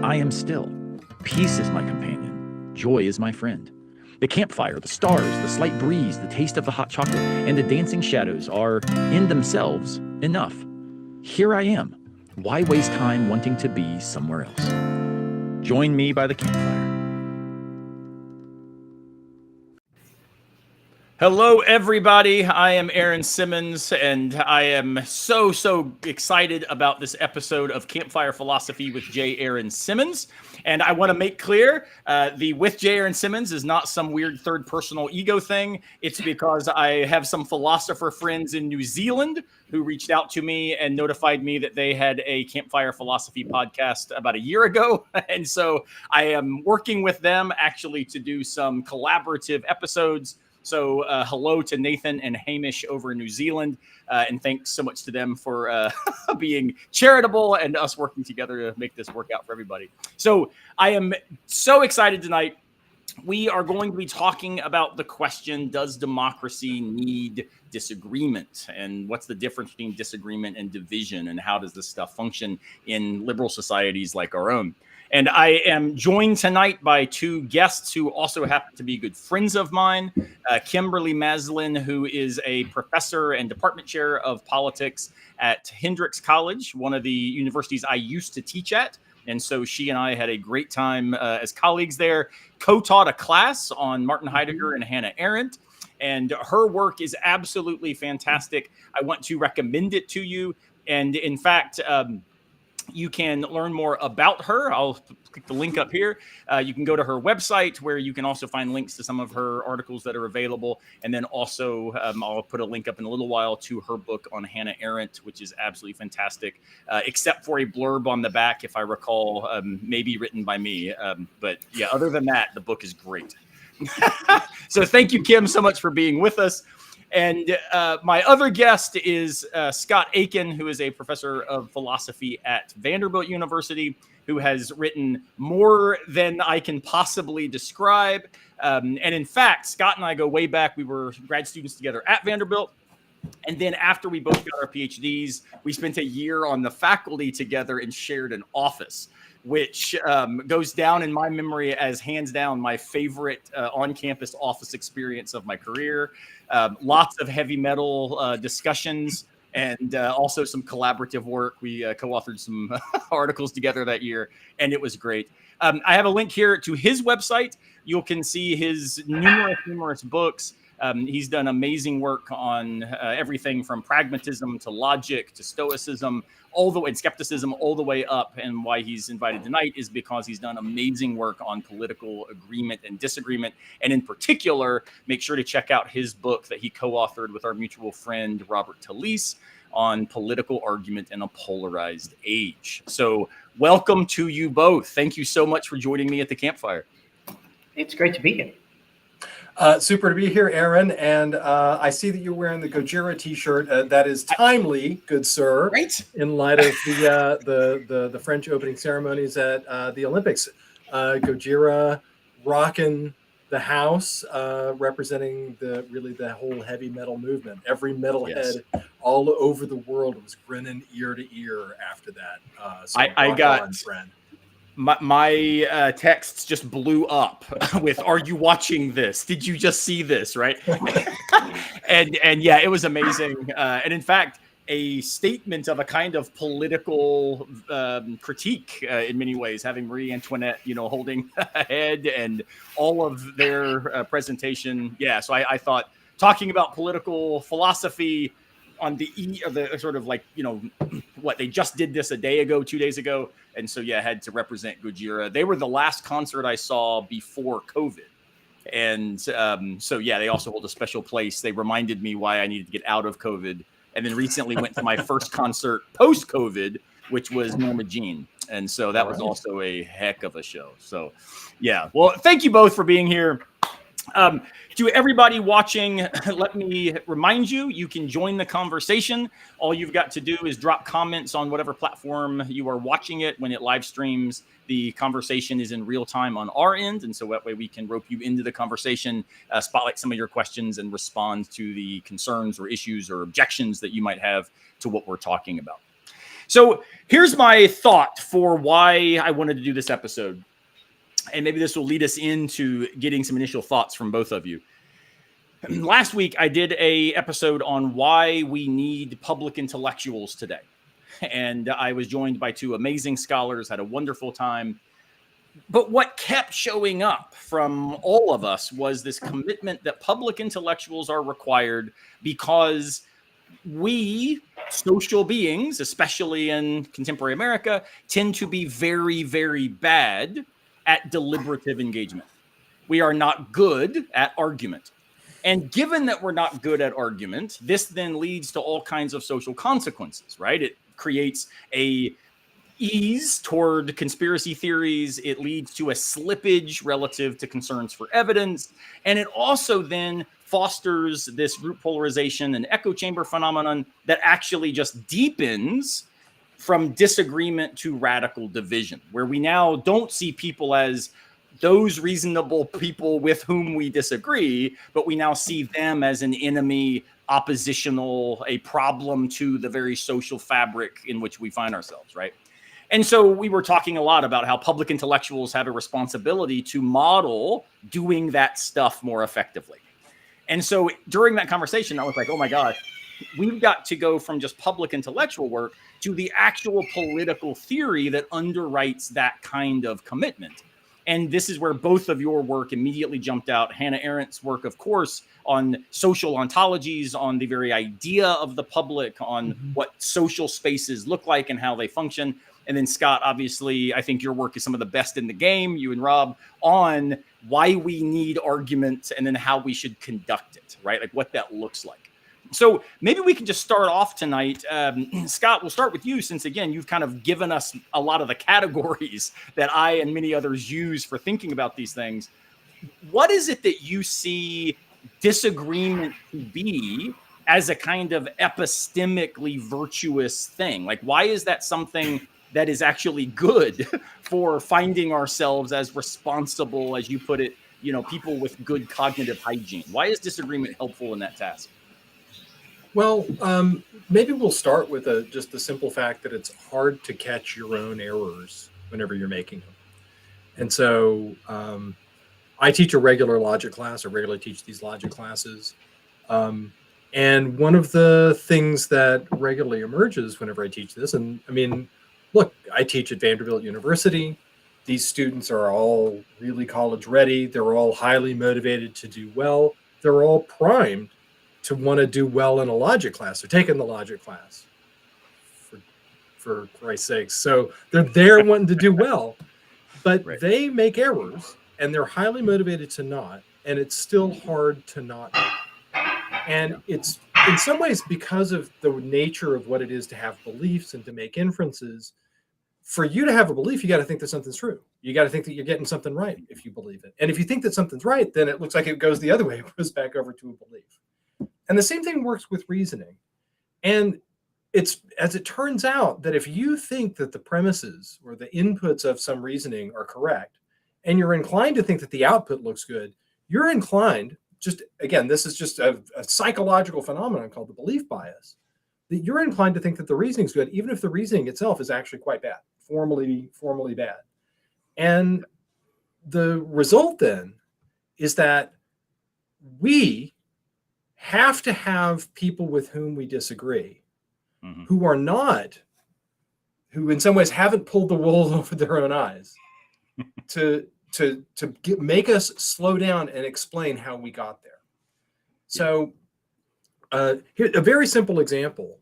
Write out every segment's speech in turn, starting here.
I am still. Peace is my companion. Joy is my friend. The campfire, the stars, the slight breeze, the taste of the hot chocolate, and the dancing shadows are, in themselves, enough. Here I am. Why waste time wanting to be somewhere else? Join me by the campfire. Hello, everybody. I am Aaron Simmons, and I am so excited about this episode of Campfire Philosophy with J. Aaron Simmons. And I want to make clear, the with J. Aaron Simmons is not some weird third personal ego thing. It's because I have some philosopher friends in New Zealand who reached out to me and notified me that they had a Campfire Philosophy podcast about a year ago. And so I am working with them actually to do some collaborative episodes. So hello to Nathan and Hamish over in New Zealand. And thanks so much to them for being charitable and us working together to make this work out for everybody. So I am so excited tonight. We are going to be talking about the question, does democracy need disagreement? And what's the difference between disagreement and division? And how does this stuff function in liberal societies like our own? And I am joined tonight by two guests who also happen to be good friends of mine. Kimberly Maslin, who is a professor and department chair of politics at Hendrix College, one of the universities I used to teach at. And so she and I had a great time as colleagues there, co-taught a class on Martin Heidegger and Hannah Arendt. And her work is absolutely fantastic. I want to recommend it to you. And in fact, you can learn more about her. I'll click the link up here. You can go to her website where you can also find links to some of her articles that are available. And then also I'll put a link up in a little while to her book on Hannah Arendt, which is absolutely fantastic, except for a blurb on the back, if I recall, maybe written by me. But yeah, other than that, the book is great. So thank you, Kim, so much for being with us. And my other guest is Scott Aikin, who is a professor of philosophy at Vanderbilt University, who has written more than I can possibly describe. And in fact, Scott and I go way back. We were grad students together at Vanderbilt. And then after we both got our PhDs, we spent a year on the faculty together and shared an office, which goes down in my memory as hands down my favorite on-campus office experience of my career. Lots of heavy metal discussions and also some collaborative work. We co-authored some articles together that year, and it was great. I have a link here to his website. You can see his numerous books. He's done amazing work on everything from pragmatism to logic to stoicism, all the way, and skepticism, all the way up. And why he's invited tonight is because he's done amazing work on political agreement and disagreement. And in particular, make sure to check out his book that he co-authored with our mutual friend, Robert Talese, on political argument in a polarized age. So welcome to you both. Thank you so much for joining me at the campfire. It's great to be here. Super to be here, Aaron. And I see that you're wearing the Gojira T-shirt. That is timely, good sir. Right. In light of the French opening ceremonies at the Olympics. Gojira rocking the house, representing the whole heavy metal movement. Every metalhead all over the world was grinning ear to ear after that. So I got on, friend. My texts just blew up with, are you watching this? Did you just see this? Right. and yeah, it was amazing. And in fact, a statement of a kind of political critique in many ways, having Marie Antoinette, holding a head and all of their presentation. Yeah. So I thought talking about political philosophy on the sort of like, what they just did this a day ago, 2 days ago. And so, yeah, I had to represent Gojira. They were the last concert I saw before COVID. And so, yeah, they also hold a special place. They reminded me why I needed to get out of COVID. And then recently went to my first concert post-COVID, which was Norma Jean. And so that was also a heck of a show. So, yeah. Well, thank you both for being here. To everybody watching, let me remind you, you can join the conversation. All you've got to do is drop comments on whatever platform you are watching it. When it live streams, the conversation is in real time on our end. And so that way we can rope you into the conversation, spotlight some of your questions and respond to the concerns or issues or objections that you might have to what we're talking about. So here's my thought for why I wanted to do this episode. And maybe this will lead us into getting some initial thoughts from both of you. Last week, I did a episode on why we need public intellectuals today. And I was joined by two amazing scholars, had a wonderful time. But what kept showing up from all of us was this commitment that public intellectuals are required because we, social beings, especially in contemporary America, tend to be very, very bad at deliberative engagement. We are not good at argument. And given that we're not good at argument, this then leads to all kinds of social consequences, right? It creates a ease toward conspiracy theories. It leads to a slippage relative to concerns for evidence. And it also then fosters this group polarization and echo chamber phenomenon that actually just deepens from disagreement to radical division, where we now don't see people as those reasonable people with whom we disagree, but we now see them as an enemy, oppositional, a problem to the very social fabric in which we find ourselves, right? And so we were talking a lot about how public intellectuals have a responsibility to model doing that stuff more effectively. And so during that conversation, I was like, oh my God, we've got to go from just public intellectual work to the actual political theory that underwrites that kind of commitment. And this is where both of your work immediately jumped out. Hannah Arendt's work, of course, on social ontologies, on the very idea of the public, on what social spaces look like and how they function. And then Scott, obviously, I think your work is some of the best in the game, you and Rob, on why we need argument and then how we should conduct it, right? Like what that looks like. So maybe we can just start off tonight. Scott, we'll start with you since, again, you've kind of given us a lot of the categories that I and many others use for thinking about these things. What is it that you see disagreement to be as a kind of epistemically virtuous thing? Like, why is that something that is actually good for finding ourselves as responsible, as you put it, you know, people with good cognitive hygiene? Why is disagreement helpful in that task? Well, maybe we'll start with just the simple fact that it's hard to catch your own errors whenever you're making them. And so I teach a regular logic class. I regularly teach these logic classes. And one of the things that regularly emerges whenever I teach this, and I mean, look, I teach at Vanderbilt University. These students are all really college ready. They're all highly motivated to do well. They're all primed to want to do well in a logic class. They're taking the logic class, for Christ's sakes. So they're there wanting to do well, but they make errors and they're highly motivated to not, and it's still hard to not. And it's in some ways because of the nature of what it is to have beliefs and to make inferences. For you to have a belief, you got to think that something's true. You got to think that you're getting something right if you believe it. And if you think that something's right, then it looks like it goes the other way. It goes back over to a belief. And the same thing works with reasoning. And it's, as it turns out, that if you think that the premises or the inputs of some reasoning are correct, and you're inclined to think that the output looks good, you're inclined, just again, this is just a psychological phenomenon called the belief bias, that you're inclined to think that the reasoning's good, even if the reasoning itself is actually quite bad, formally bad. And the result then is that we have to have people with whom we disagree, who in some ways haven't pulled the wool over their own eyes, to make us slow down and explain how we got there. So here, a very simple example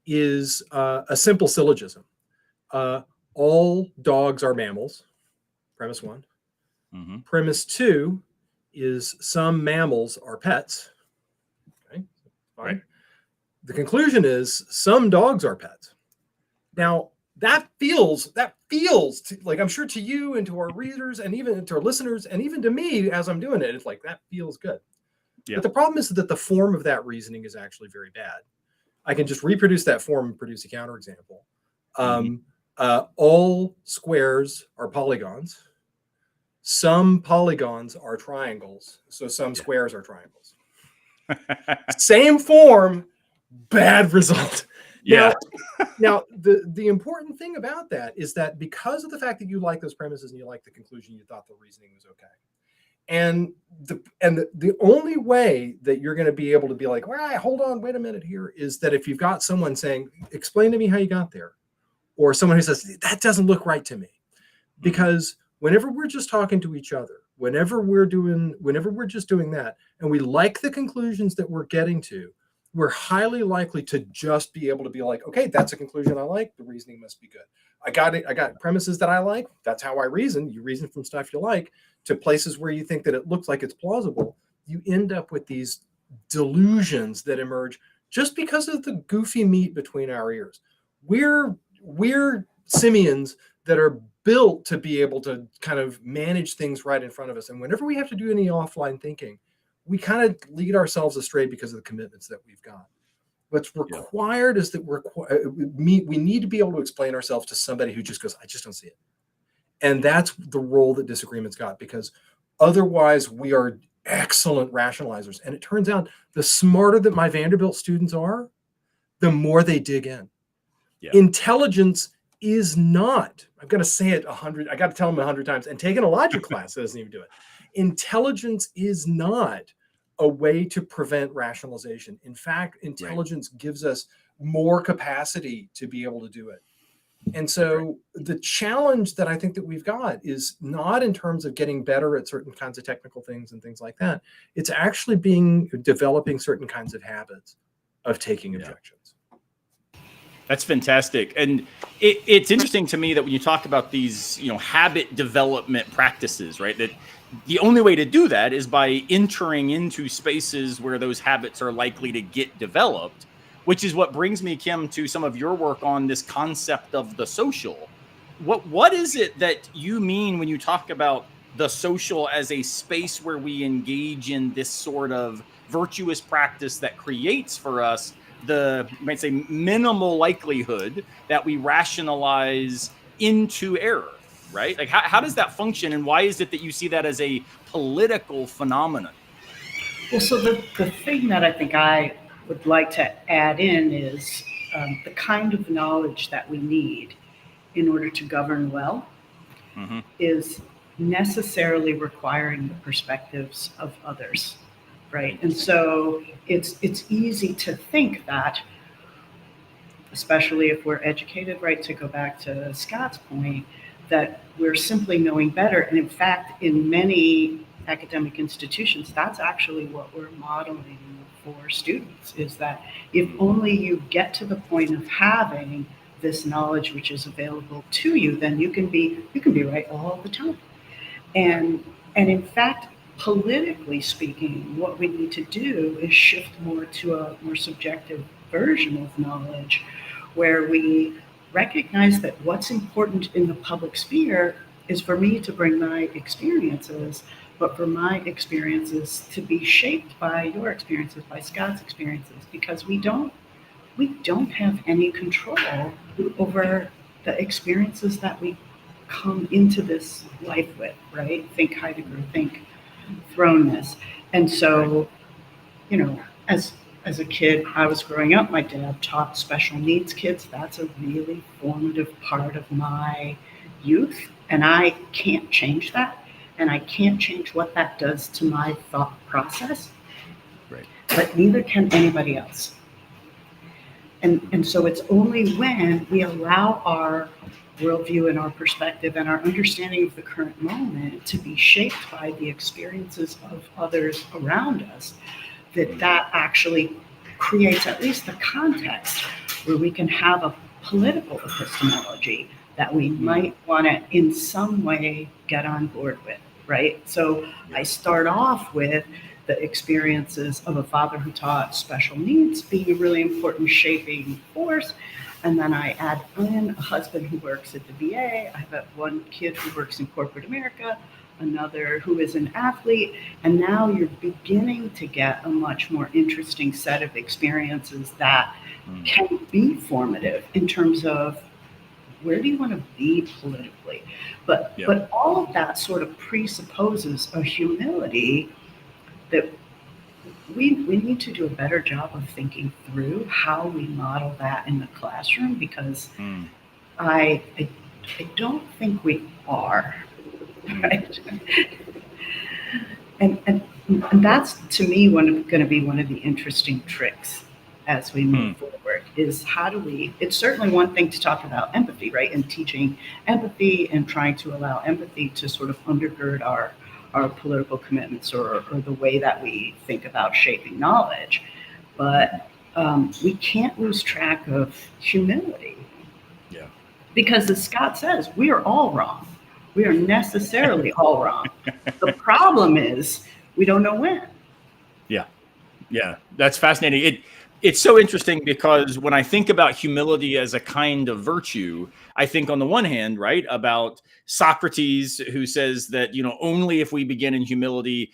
is a simple syllogism. All dogs are mammals, premise one. Premise two is some mammals are pets. Fine. Right. The conclusion is some dogs are pets. Now that feels like, I'm sure to you and to our readers and even to our listeners and even to me as I'm doing it, it's like that feels good. Yeah. But the problem is that the form of that reasoning is actually very bad. I can just reproduce that form and produce a counterexample. All squares are polygons. Some polygons are triangles. So some squares are triangles. Same form, bad result. Yeah. Now, the important thing about that is that because of the fact that you like those premises and you like the conclusion, you thought the reasoning was okay. And the only way that you're going to be able to be like, well, hold on, wait a minute here, is that if you've got someone saying, explain to me how you got there, or someone who says, that doesn't look right to me. Because whenever we're just talking to each other, whenever we're just doing that, and we like the conclusions that we're getting to, we're highly likely to just be able to be like, okay, that's a conclusion I like. The reasoning must be good. I got it. I got premises that I like. That's how I reason. You reason from stuff you like to places where you think that it looks like it's plausible. You end up with these delusions that emerge just because of the goofy meat between our ears. We're simians that are built to be able to kind of manage things right in front of us. And whenever we have to do any offline thinking, we kind of lead ourselves astray because of the commitments that we've got. What's required is that we need to be able to explain ourselves to somebody who just goes, I just don't see it. And that's the role that Disagreement's got, because otherwise we are excellent rationalizers. And it turns out the smarter that my Vanderbilt students are, the more they dig in. Yeah. Intelligence is not, I've got to say it 100, I got to tell them 100 times, and taking a logic class doesn't even do it. Intelligence is not a way to prevent rationalization. In fact, intelligence gives us more capacity to be able to do it. And so the challenge that I think that we've got is not in terms of getting better at certain kinds of technical things and things like that. It's actually developing certain kinds of habits of taking objections. That's fantastic. And it's interesting to me that when you talk about these, habit development practices, right, that the only way to do that is by entering into spaces where those habits are likely to get developed, which is what brings me, Kim, to some of your work on this concept of the social. What is it that you mean when you talk about the social as a space where we engage in this sort of virtuous practice that creates for us the, you might say, minimal likelihood that we rationalize into error, right? Like, how does that function, and why is it that you see that as a political phenomenon? Well, so the thing that I think I would like to add in is the kind of knowledge that we need in order to govern well is necessarily requiring the perspectives of others. Right. And so it's easy to think that, especially if we're educated, right, to go back to Scott's point, that we're simply knowing better. And in fact, in many academic institutions, that's actually what we're modeling for students, is that if only you get to the point of having this knowledge which is available to you, then you can be right all the time. And in fact, politically speaking, what we need to do is shift more to a more subjective version of knowledge, where we recognize that what's important in the public sphere is for me to bring my experiences, but for my experiences to be shaped by your experiences, by Scott's experiences, because we don't have any control over the experiences that we come into this life with, right? Think Heidegger, think thrownness. And so, as a kid, I was growing up, my dad taught special needs kids. That's a really formative part of my youth. And I can't change that. And I can't change what that does to my thought process. Right. But neither can anybody else. And so it's only when we allow our worldview and our perspective and our understanding of the current moment to be shaped by the experiences of others around us that actually creates at least the context where we can have a political epistemology that we might want to in some way get on board with, right? So I start off with the experiences of a father who taught special needs being a really important shaping force. And then I add in a husband who works at the VA. I have one kid who works in corporate America, another who is an athlete. And now you're beginning to get a much more interesting set of experiences that can be formative in terms of where do you want to be politically? But all of that sort of presupposes a humility that we need to do a better job of thinking through how we model that in the classroom, because I don't think we are, right? And that's, to me, going to be one of the interesting tricks as we move forward, is how do we, it's certainly one thing to talk about empathy, right? And teaching empathy and trying to allow empathy to sort of undergird our political commitments, or the way that we think about shaping knowledge. But we can't lose track of humility. Yeah. Because as Scott says, we are all wrong. We are necessarily all wrong. The problem is we don't know when. Yeah, that's fascinating. It's so interesting, because when I think about humility as a kind of virtue, I think on the one hand, right, about Socrates, who says that, only if we begin in humility,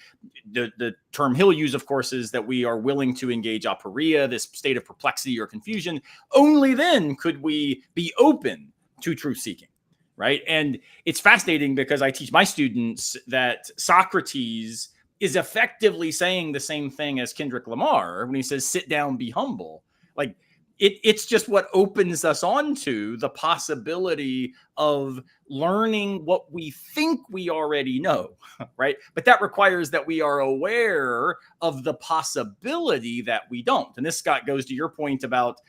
the term he'll use, of course, is that we are willing to engage aporia, this state of perplexity or confusion. Only then could we be open to truth seeking, right? And it's fascinating, because I teach my students that Socrates is effectively saying the same thing as Kendrick Lamar when he says, sit down, be humble. Like, it's just what opens us onto the possibility of learning what we think we already know, right? But that requires that we are aware of the possibility that we don't. And this, Scott, goes to your point about,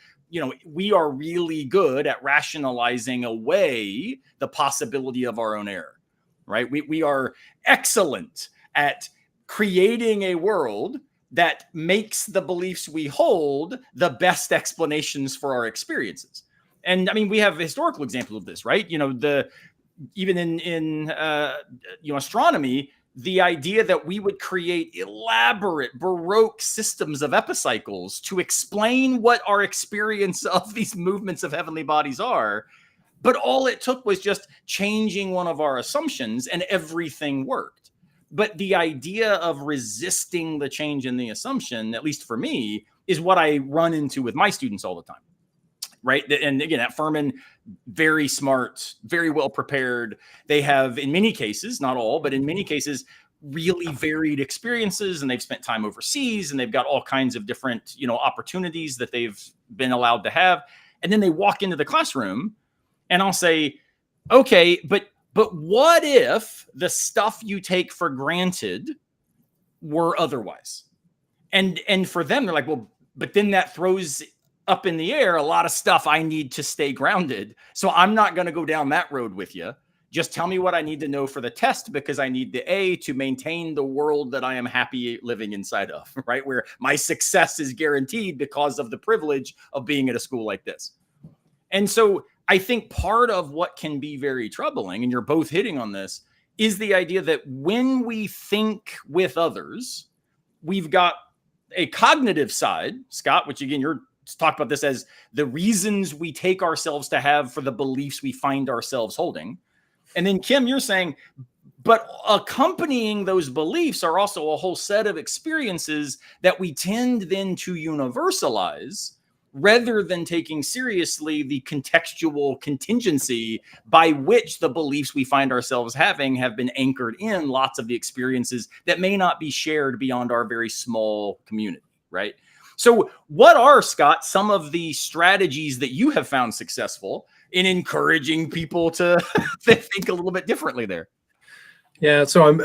we are really good at rationalizing away the possibility of our own error, right? We are excellent at creating a world that makes the beliefs we hold the best explanations for our experiences. And I mean, we have historical examples of this, right? Even in astronomy, the idea that we would create elaborate Baroque systems of epicycles to explain what our experience of these movements of heavenly bodies are. But all it took was just changing one of our assumptions, and everything worked. But the idea of resisting the change in the assumption, at least for me, is what I run into with my students all the time, right? And again, at Furman, very smart, very well prepared. They have, in many cases, not all, but in many cases, really varied experiences, and they've spent time overseas, and they've got all kinds of different, opportunities that they've been allowed to have. And then they walk into the classroom, and I'll say, okay, but what if the stuff you take for granted were otherwise? And for them, they're like, well, but then that throws up in the air a lot of stuff I need to stay grounded. So I'm not going to go down that road with you. Just tell me what I need to know for the test, because I need the A to maintain the world that I am happy living inside of, right? Where my success is guaranteed because of the privilege of being at a school like this. And so I think part of what can be very troubling, and you're both hitting on this, is the idea that when we think with others, we've got a cognitive side, Scott, which again, you're talked about this as the reasons we take ourselves to have for the beliefs we find ourselves holding. And then Kim, you're saying, but accompanying those beliefs are also a whole set of experiences that we tend then to universalize, rather than taking seriously the contextual contingency by which the beliefs we find ourselves having have been anchored in lots of the experiences that may not be shared beyond our very small community, right? So what are, Scott, some of the strategies that you have found successful in encouraging people to think a little bit differently there? Yeah, so I'm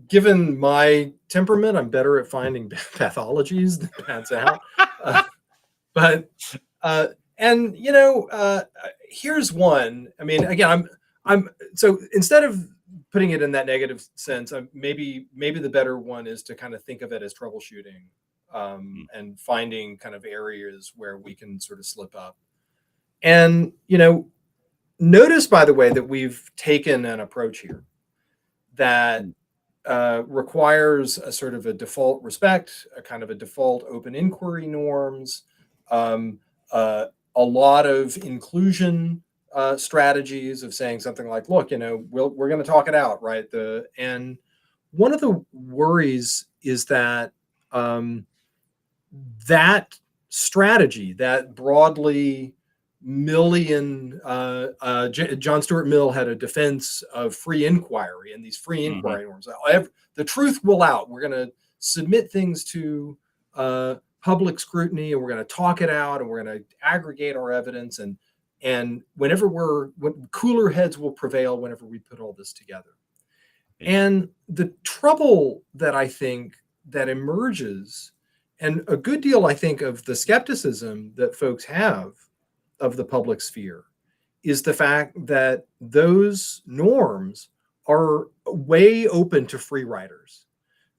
given my temperament, I'm better at finding pathologies than paths out. Here's one. I mean, again, I'm so instead of putting it in that negative sense, maybe the better one is to kind of think of it as troubleshooting, and finding kind of areas where we can sort of slip up. And notice, by the way, that we've taken an approach here that requires a sort of a default respect, a kind of a default open inquiry norms, a lot of inclusion strategies of saying something like, look, we're going to talk it out, right? And one of the worries is that that strategy, that broadly Millian, John Stuart Mill had a defense of free inquiry and these free inquiry norms. The truth will out. We're going to submit things to public scrutiny, and we're going to talk it out, and we're going to aggregate our evidence, and cooler heads will prevail whenever we put all this together. And the trouble that I think that emerges, and a good deal, I think, of the skepticism that folks have of the public sphere, is the fact that those norms are way open to free riders.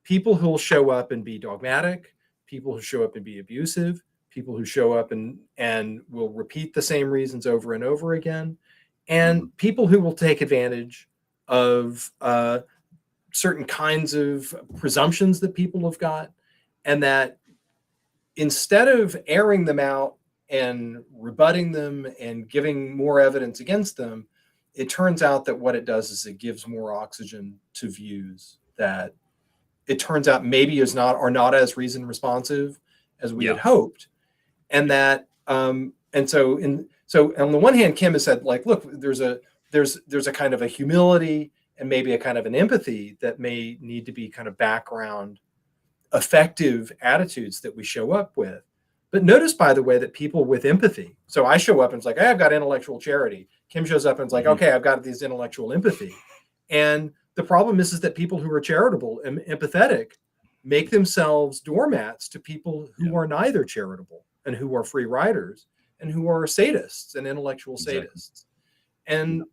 People who will show up and be dogmatic, people who show up and be abusive, people who show up and will repeat the same reasons over and over again, and people who will take advantage of certain kinds of presumptions that people have got, and that instead of airing them out and rebutting them and giving more evidence against them, it turns out that what it does is it gives more oxygen to views that it turns out maybe are not as reason responsive as we had hoped. And that so on the one hand, Kim has said, like, look, there's a kind of a humility and maybe a kind of an empathy that may need to be kind of background effective attitudes that we show up with. But notice, by the way, that people with empathy, so I show up and it's like, hey, I've got intellectual charity. Kim shows up and it's like, okay, I've got this intellectual empathy. And the problem is that people who are charitable and empathetic make themselves doormats to people who are neither charitable and who are free riders and who are sadists and intellectual sadists. And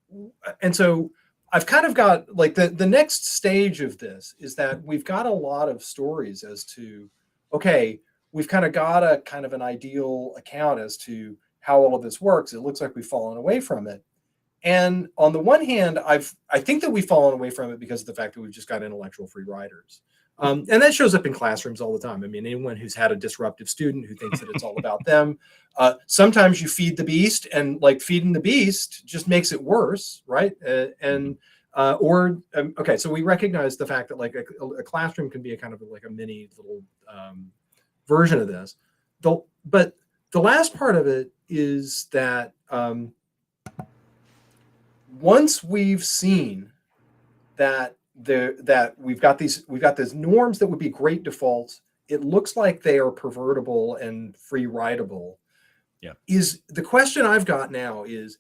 so I've kind of got, like, the next stage of this is that we've got a lot of stories as to, okay, we've kind of got a kind of an ideal account as to how all of this works. It looks like we've fallen away from it. And on the one hand, I think that we've fallen away from it because of the fact that we've just got intellectual free riders. And that shows up in classrooms all the time. I mean, anyone who's had a disruptive student who thinks that it's all about them. Sometimes you feed the beast, and like feeding the beast just makes it worse, right? Okay, so we recognize the fact that like a classroom can be a kind of like a mini little version of this. But the last part of it is that once we've seen that we've got these norms that would be great defaults, it looks like they are pervertible and free rideable. Yeah. Is the question I've got now is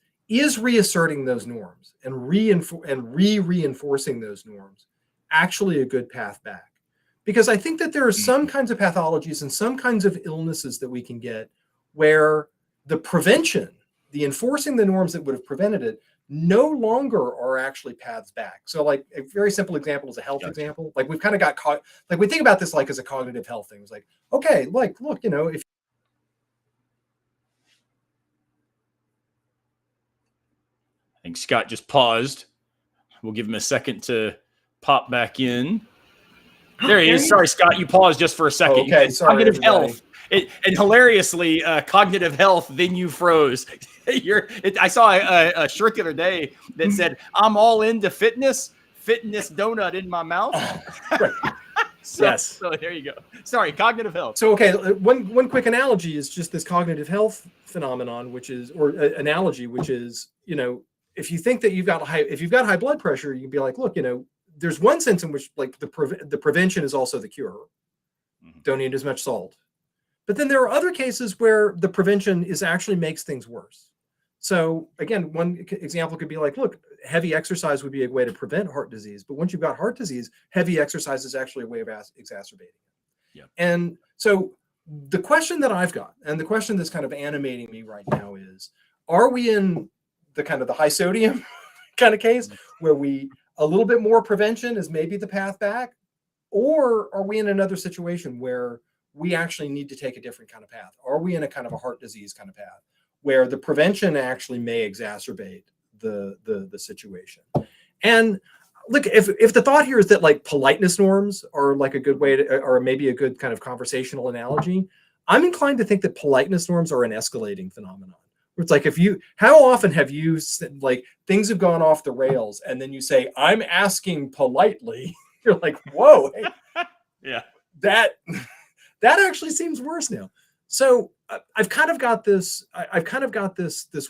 reasserting those norms and reinforcing those norms actually a good path back? Because I think that there are some kinds of pathologies and some kinds of illnesses that we can get where the prevention, the enforcing the norms that would have prevented it, no longer are actually paths back. So like a very simple example is a health example. Like we've kind of got, like we think about this like as a cognitive health thing. It's like, okay, like, look, you know, if I think Scott just paused. We'll give him a second to pop back in. There he is. Sorry, Scott, you paused just for a second. Okay, sorry, cognitive health. And hilariously, cognitive health, then you froze. I saw a shirt the other day that said, I'm all into fitness donut in my mouth. So there you go. Sorry, cognitive health. So, okay, one quick analogy is just this cognitive health phenomenon, which is, or analogy, which is, you know, if you think that you've got high blood pressure, you can be like, look, you know, there's one sense in which like the prevention is also the cure. Don't eat as much salt. But then there are other cases where the prevention actually makes things worse. So again, one example could be like, look, heavy exercise would be a way to prevent heart disease. But once you've got heart disease, heavy exercise is actually a way of exacerbating it. Yeah. And so the question that I've got, and the question that's kind of animating me right now is, are we in the kind of the high sodium kind of case where a little bit more prevention is maybe the path back? Or are we in another situation where we actually need to take a different kind of path? Are we in a kind of a heart disease kind of path where the prevention actually may exacerbate the situation? And look, if the thought here is that like politeness norms are like a good way to, or maybe a good kind of conversational analogy, I'm inclined to think that politeness norms are an escalating phenomenon. It's like, how often have you like things have gone off the rails and then you say, I'm asking politely. You're like, whoa, hey, yeah, that actually seems worse now. So I've kind of got this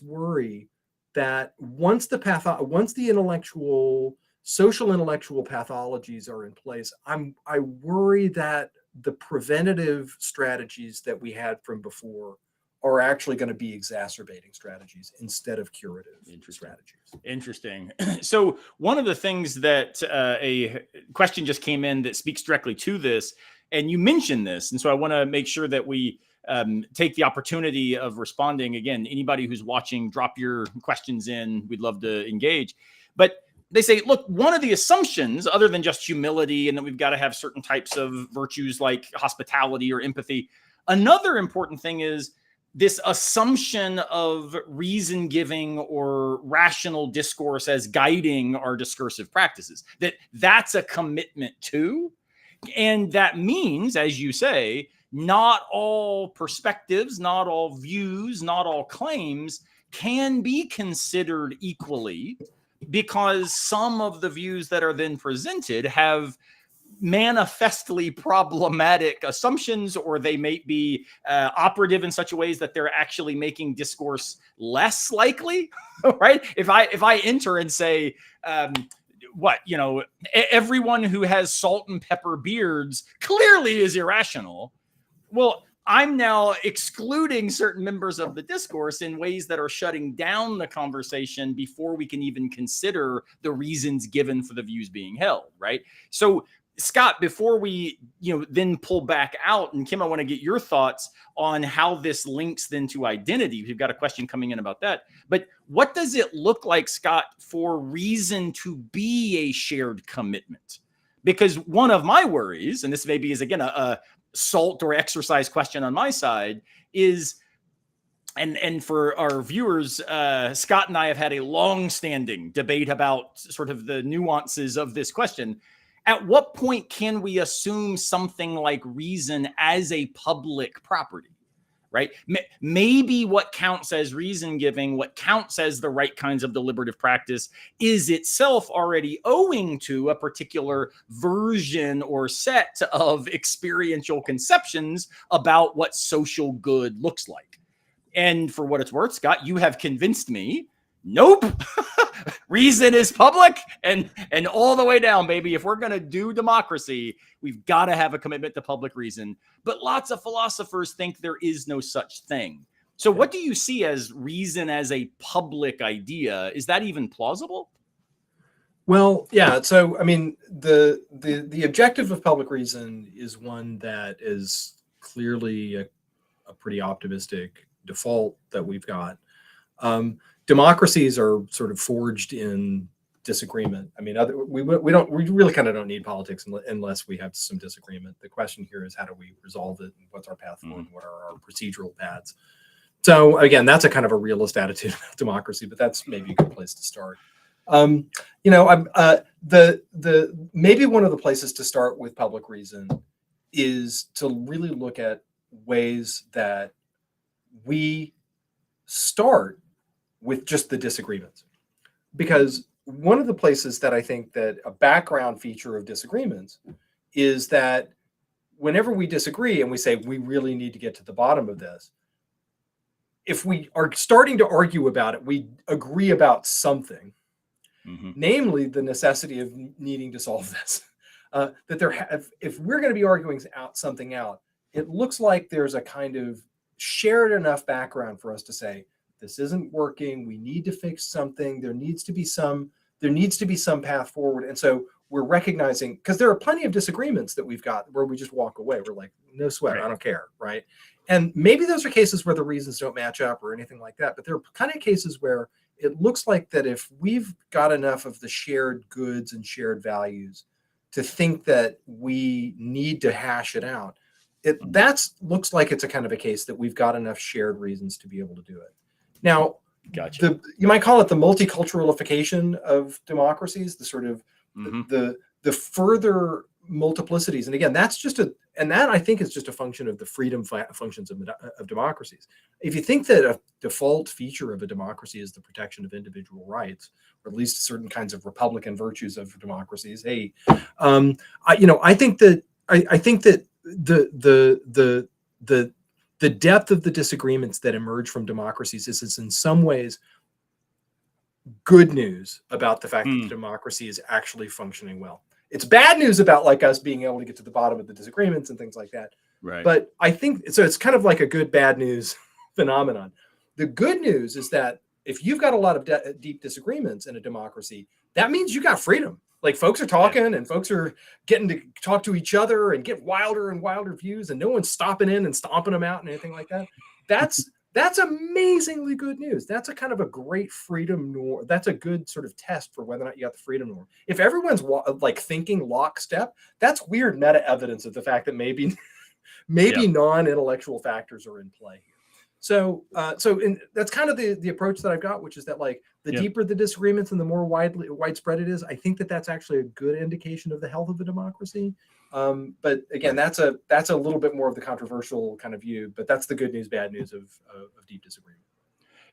worry that once the intellectual social intellectual pathologies are in place, I worry that the preventative strategies that we had from before are actually going to be exacerbating strategies instead of curative strategies. Interesting. So one of the things that a question just came in that speaks directly to this, and you mentioned this, and so I want to make sure that we take the opportunity of responding. Again, anybody who's watching, drop your questions in. We'd love to engage. But they say, look, one of the assumptions, other than just humility and that we've got to have certain types of virtues like hospitality or empathy, another important thing is this assumption of reason giving or rational discourse as guiding our discursive practices, that's a commitment to. And that means, as you say, not all perspectives, not all views, not all claims can be considered equally, because some of the views that are then presented have manifestly problematic assumptions, or they may be operative in such a ways that they're actually making discourse less likely, right? If I enter and say, everyone who has salt and pepper beards clearly is irrational. Well, I'm now excluding certain members of the discourse in ways that are shutting down the conversation before we can even consider the reasons given for the views being held, right? So, Scott, before we then pull back out, and Kim, I want to get your thoughts on how this links then to identity. We've got a question coming in about that. But what does it look like, Scott, for reason to be a shared commitment? Because one of my worries, and this maybe is again a salt or exercise question on my side, is, and for our viewers, Scott and I have had a long-standing debate about sort of the nuances of this question. At what point can we assume something like reason as a public property, right? Maybe what counts as reason giving, what counts as the right kinds of deliberative practice, is itself already owing to a particular version or set of experiential conceptions about what social good looks like. And for what it's worth, Scott, you have convinced me, nope. Reason is public and all the way down, baby. If we're going to do democracy, we've got to have a commitment to public reason. But lots of philosophers think there is no such thing. So what do you see as reason as a public idea? Is that even plausible? Well, yeah. So, I mean, the objective of public reason is one that is clearly a pretty optimistic default that we've got. Democracies are sort of forged in disagreement. I mean, we really kind of don't need politics unless we have some disagreement. The question here is, how do we resolve it, and what's our path forward, and what are our procedural paths? So again, that's a kind of a realist attitude of democracy, but that's maybe a good place to start. Maybe one of the places to start with public reason is to really look at ways that we start with just the disagreements. Because one of the places that I think that a background feature of disagreements is that whenever we disagree and we say we really need to get to the bottom of this, if we are starting to argue about it, we agree about something, namely the necessity of needing to solve this. If we're going to be arguing something out, it looks like there's a kind of shared enough background for us to say, this isn't working. We need to fix something. There needs to be some path forward. And so we're recognizing, because there are plenty of disagreements that we've got where we just walk away. We're like, no sweat, right. I don't care, right? And maybe those are cases where the reasons don't match up or anything like that. But there are kind of cases where it looks like that if we've got enough of the shared goods and shared values to think that we need to hash it out, looks like it's a kind of a case that we've got enough shared reasons to be able to do it. Now, gotcha. You might call it the multiculturalification of democracies, the sort of the further multiplicities. And again, that I think is just a function of the freedom functions of democracies. If you think that a default feature of a democracy is the protection of individual rights, or at least certain kinds of Republican virtues of democracies, I think that the depth of the disagreements that emerge from democracies is in some ways good news about the fact that the democracy is actually functioning well. It's bad news about like us being able to get to the bottom of the disagreements and things like that. Right. But I think so. It's kind of like a good bad news phenomenon. The good news is that if you've got a lot of deep disagreements in a democracy, that means you got freedom. Like folks are talking and folks are getting to talk to each other and get wilder and wilder views, and no one's stopping in and stomping them out and anything like that. That's amazingly good news. That's a kind of a great freedom norm. That's a good sort of test for whether or not you got the freedom norm. If everyone's like thinking lockstep, that's weird meta evidence of the fact that maybe non-intellectual factors are in play here. So that's kind of the approach that I've got, which is that like the deeper the disagreements and the more widespread it is, I think that that's actually a good indication of the health of a democracy. But again, that's a little bit more of the controversial kind of view, but that's the good news, bad news of deep disagreement.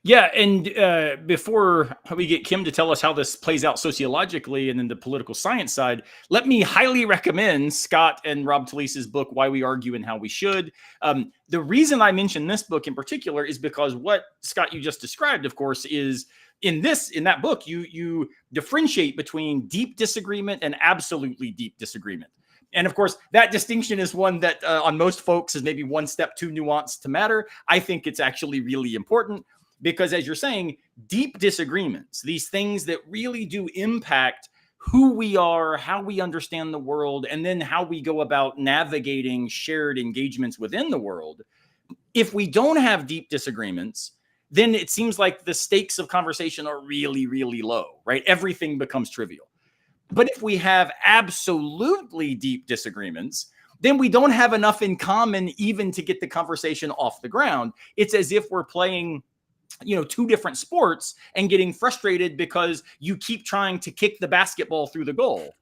Yeah, and before we get Kim to tell us how this plays out sociologically and then the political science side, let me highly recommend Scott and Rob Talise's book, Why We Argue and How We Should. The reason I mention this book in particular is because what, Scott, you just described, of course, is in that book, you differentiate between deep disagreement and absolutely deep disagreement. And of course, that distinction is one that on most folks is maybe one step too nuanced to matter. I think it's actually really important. Because as you're saying, deep disagreements, these things that really do impact who we are, how we understand the world, and then how we go about navigating shared engagements within the world. If we don't have deep disagreements, then it seems like the stakes of conversation are really, really low, right? Everything becomes trivial. But if we have absolutely deep disagreements, then we don't have enough in common even to get the conversation off the ground. It's as if we're playing two different sports and getting frustrated because you keep trying to kick the basketball through the goal.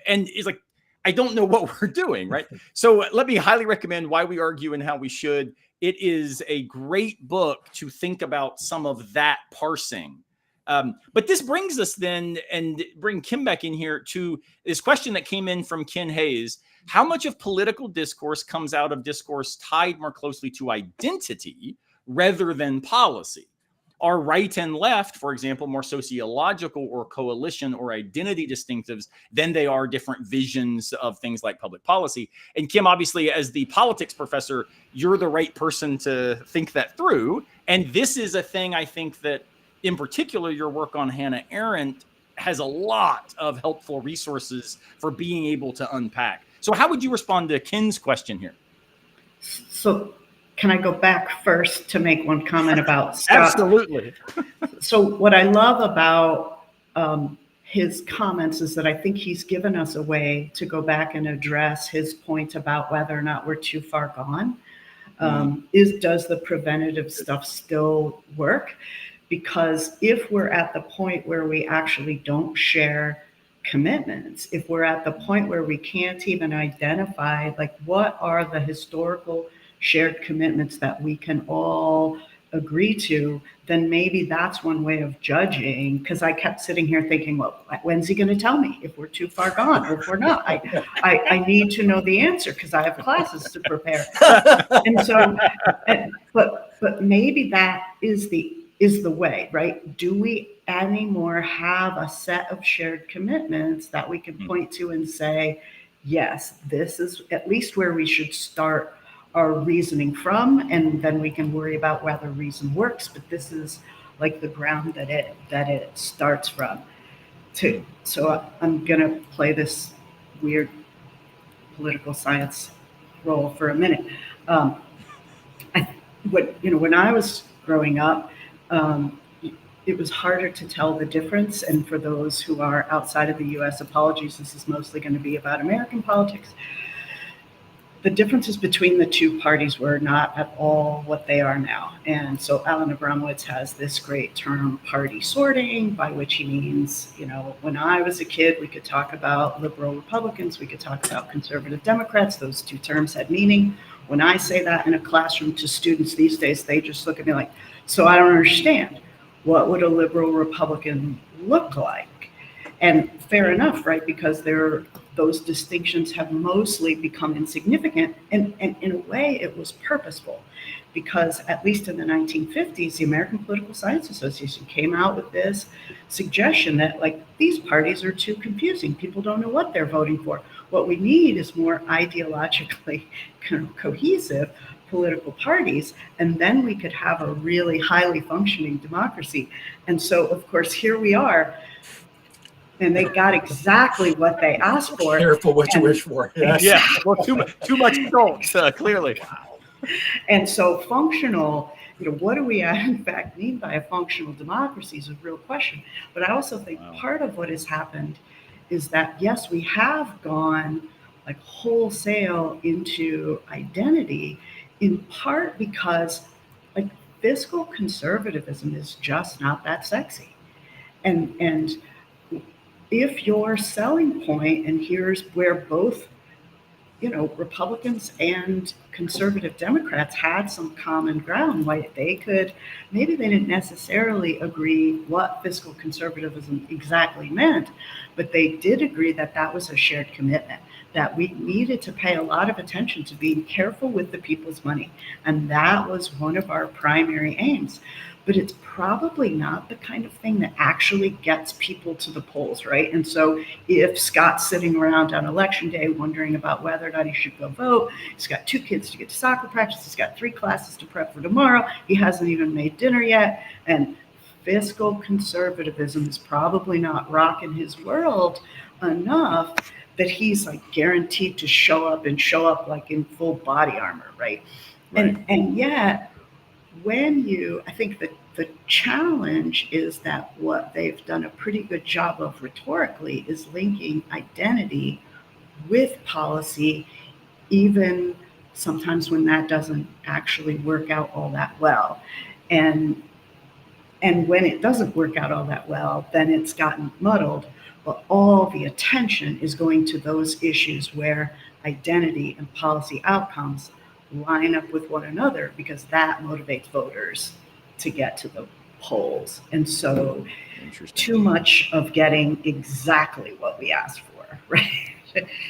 And it's like, I don't know what we're doing, right? So let me highly recommend Why We Argue and How We Should. It is a great book to think about some of that parsing. But this brings us then, and bring Kim back in here, to this question that came in from Ken Hayes. How much of political discourse comes out of discourse tied more closely to identity rather than policy? Are right and left, for example, more sociological or coalition or identity distinctives than they are different visions of things like public policy? And Kim, obviously, as the politics professor, you're the right person to think that through. And this is a thing I think that, in particular, your work on Hannah Arendt has a lot of helpful resources for being able to unpack. So how would you respond to Ken's question here? So can I go back first to make one comment about Scott? Absolutely. So what I love about his comments is that I think he's given us a way to go back and address his point about whether or not we're too far gone. Does the preventative stuff still work? Because if we're at the point where we actually don't share commitments, if we're at the point where we can't even identify, like, what are the historical shared commitments that we can all agree to, then maybe that's one way of judging. Because I kept sitting here thinking, well, when's he going to tell me if we're too far gone or if we're not? I need to know the answer because I have classes to prepare. And so, but maybe that is the way, right? Do we anymore have a set of shared commitments that we can point to and say, yes, this is at least where we should start our reasoning from, and then we can worry about whether reason works, but this is like the ground that it starts from. So I'm gonna play this weird political science role for a minute. When I was growing up, it was harder to tell the difference, and for those who are outside of the US, apologies, this is mostly going to be about American politics. The differences between the two parties were not at all what they are now. And so Alan Abramowitz has this great term, party sorting, by which he means, when I was a kid, we could talk about liberal Republicans, we could talk about conservative Democrats. Those two terms had meaning. When I say that in a classroom to students these days, they just look at me like, so I don't understand. What would a liberal Republican look like? And fair enough, right? Because those distinctions have mostly become insignificant. And in a way, it was purposeful. because at least in the 1950s, the American Political Science Association came out with this suggestion that like these parties are too confusing. People don't know what they're voting for. What we need is more ideologically kind of cohesive political parties, and then we could have a really highly functioning democracy. And so, of course, here we are, and they got exactly what they asked for. Careful what you wish for. Yes. Yeah, well, too much salt, clearly. And so functional, what do we in fact mean by a functional democracy is a real question. But I also think part of what has happened is that, yes, we have gone like wholesale into identity, in part because like fiscal conservatism is just not that sexy. And if your selling point, and here's where both Republicans and conservative Democrats had some common ground, like maybe they didn't necessarily agree what fiscal conservatism exactly meant, but they did agree that that was a shared commitment, that we needed to pay a lot of attention to being careful with the people's money. And that was one of our primary aims. But it's probably not the kind of thing that actually gets people to the polls, right? And so if Scott's sitting around on election day wondering about whether or not he should go vote, he's got 2 kids to get to soccer practice, he's got 3 classes to prep for tomorrow, he hasn't even made dinner yet, and fiscal conservatism is probably not rocking his world enough that he's like guaranteed to show up like in full body armor, right? And yet, I think the challenge is that what they've done a pretty good job of rhetorically is linking identity with policy, even sometimes when that doesn't actually work out all that well. And when it doesn't work out all that well, then it's gotten muddled. But all the attention is going to those issues where identity and policy outcomes line up with one another, because that motivates voters to get to the polls. And so too much of getting exactly what we asked for, right?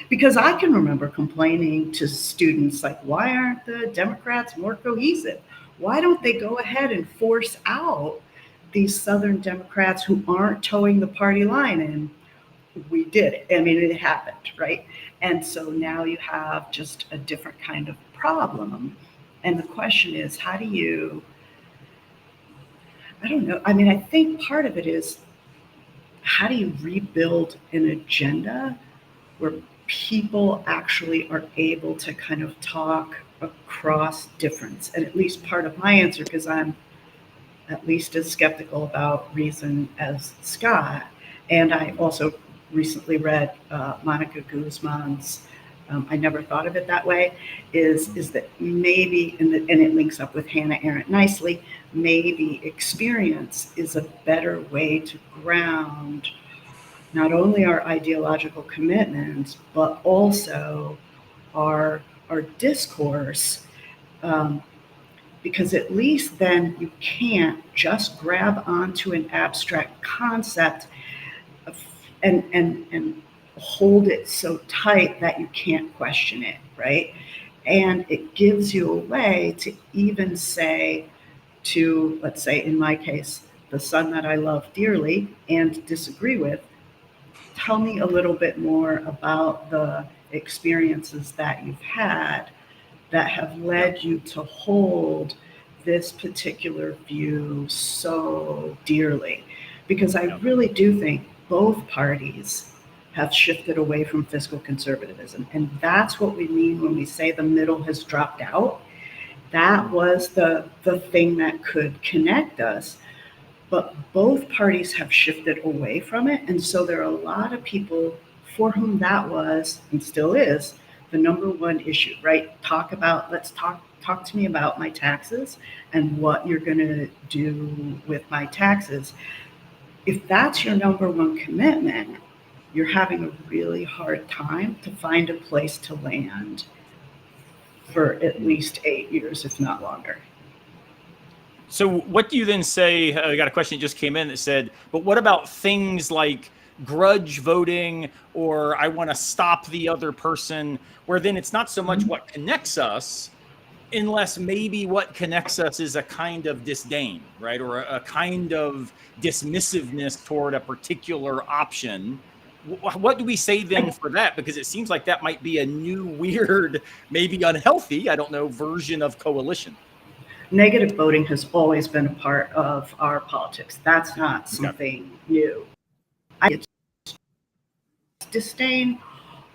Because I can remember complaining to students like, why aren't the Democrats more cohesive? Why don't they go ahead and force out these Southern Democrats who aren't towing the party line? And we did it. I mean, it happened, right? And so now you have just a different kind of problem. And the question is, how do you, I don't know. I mean, I think part of it is, how do you rebuild an agenda where people actually are able to kind of talk across difference? And at least part of my answer, because I'm at least as skeptical about reason as Scott, and I also recently read Monica Guzman's I never thought of it that way, is that maybe, and it links up with Hannah Arendt nicely, maybe experience is a better way to ground not only our ideological commitments, but also our discourse, because at least then you can't just grab onto an abstract concept and hold it so tight that you can't question it, right? And it gives you a way to even say to, let's say in my case, the son that I love dearly and disagree with, tell me a little bit more about the experiences that you've had that have led you to hold this particular view so dearly. Because I really do think both parties have shifted away from fiscal conservatism. And that's what we mean when we say the middle has dropped out. That was the thing that could connect us. But both parties have shifted away from it. And so there are a lot of people for whom that was, and still is, the number one issue, right? Let's talk to me about my taxes and what you're gonna do with my taxes. If that's your number one commitment, you're having a really hard time to find a place to land for at least 8 years, if not longer. So what do you then say? I got a question that just came in that said, but what about things like grudge voting, or I want to stop the other person, where then it's not so much what connects us unless maybe what connects us is a kind of disdain, right? Or a kind of dismissiveness toward a particular option. What do we say then for that? Because it seems like that might be a new, weird, maybe unhealthy, I don't know, version of coalition. Negative voting has always been a part of our politics. That's not something new. It's disdain,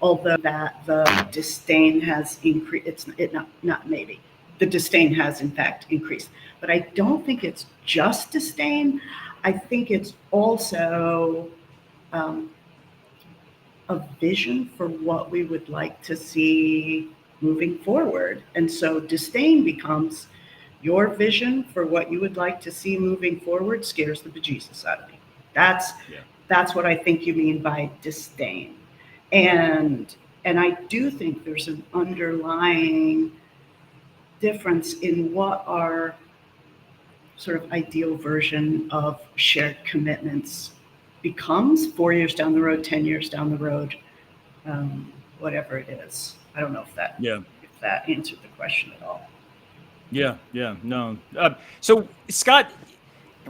although that the disdain has increased. The disdain has in fact increased. But I don't think it's just disdain. I think it's also a vision for what we would like to see moving forward. And so disdain becomes your vision for what you would like to see moving forward scares the bejesus out of me. That's what I think you mean by disdain. And I do think there's an underlying difference in what our sort of ideal version of shared commitments becomes 4 years down the road, 10 years down the road, whatever it is. I don't know if that answered the question at all. No. So Scott,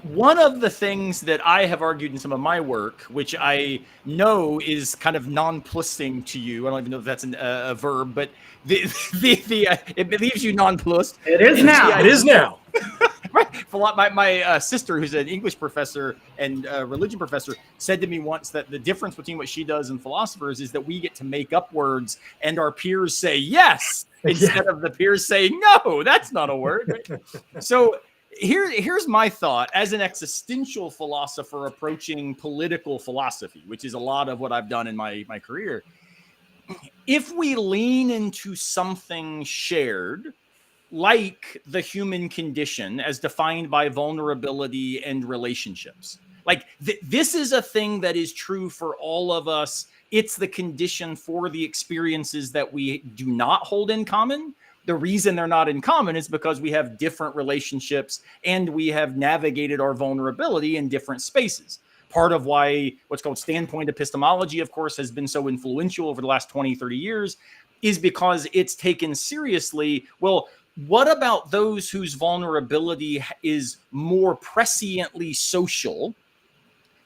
one of the things that I have argued in some of my work, which I know is kind of nonplussing to you, I don't even know if that's a verb, but it leaves you nonplussed. It is now. It is now. Right. My sister, who's an English professor and a religion professor, said to me once that the difference between what she does and philosophers is that we get to make up words and our peers say yes instead of the peers saying no. That's not a word. Right? So here's my thought as an existential philosopher approaching political philosophy, which is a lot of what I've done in my career. If we lean into something shared, like the human condition as defined by vulnerability and relationships. Like this is a thing that is true for all of us. It's the condition for the experiences that we do not hold in common. The reason they're not in common is because we have different relationships and we have navigated our vulnerability in different spaces. Part of why what's called standpoint epistemology, of course, has been so influential over the last 20, 30 years is because it's taken seriously. Well, what about those whose vulnerability is more presciently social?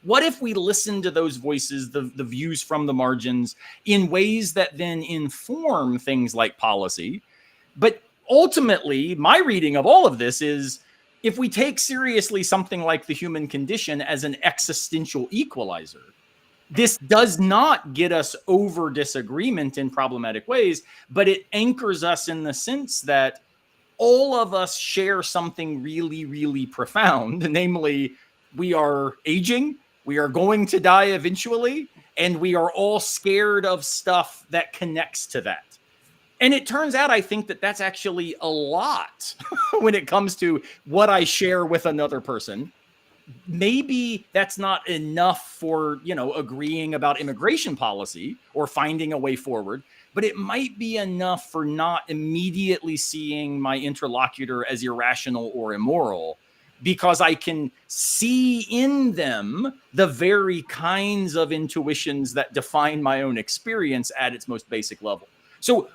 What if we listen to those voices, the views from the margins, in ways that then inform things like policy? But ultimately, my reading of all of this is if we take seriously something like the human condition as an existential equalizer, this does not get us over disagreement in problematic ways, but it anchors us in the sense that all of us share something really, really profound. Namely, we are aging, we are going to die eventually, and we are all scared of stuff that connects to that. And it turns out, I think that that's actually a lot when it comes to what I share with another person. Maybe that's not enough for, agreeing about immigration policy or finding a way forward, but it might be enough for not immediately seeing my interlocutor as irrational or immoral, because I can see in them the very kinds of intuitions that define my own experience at its most basic level. So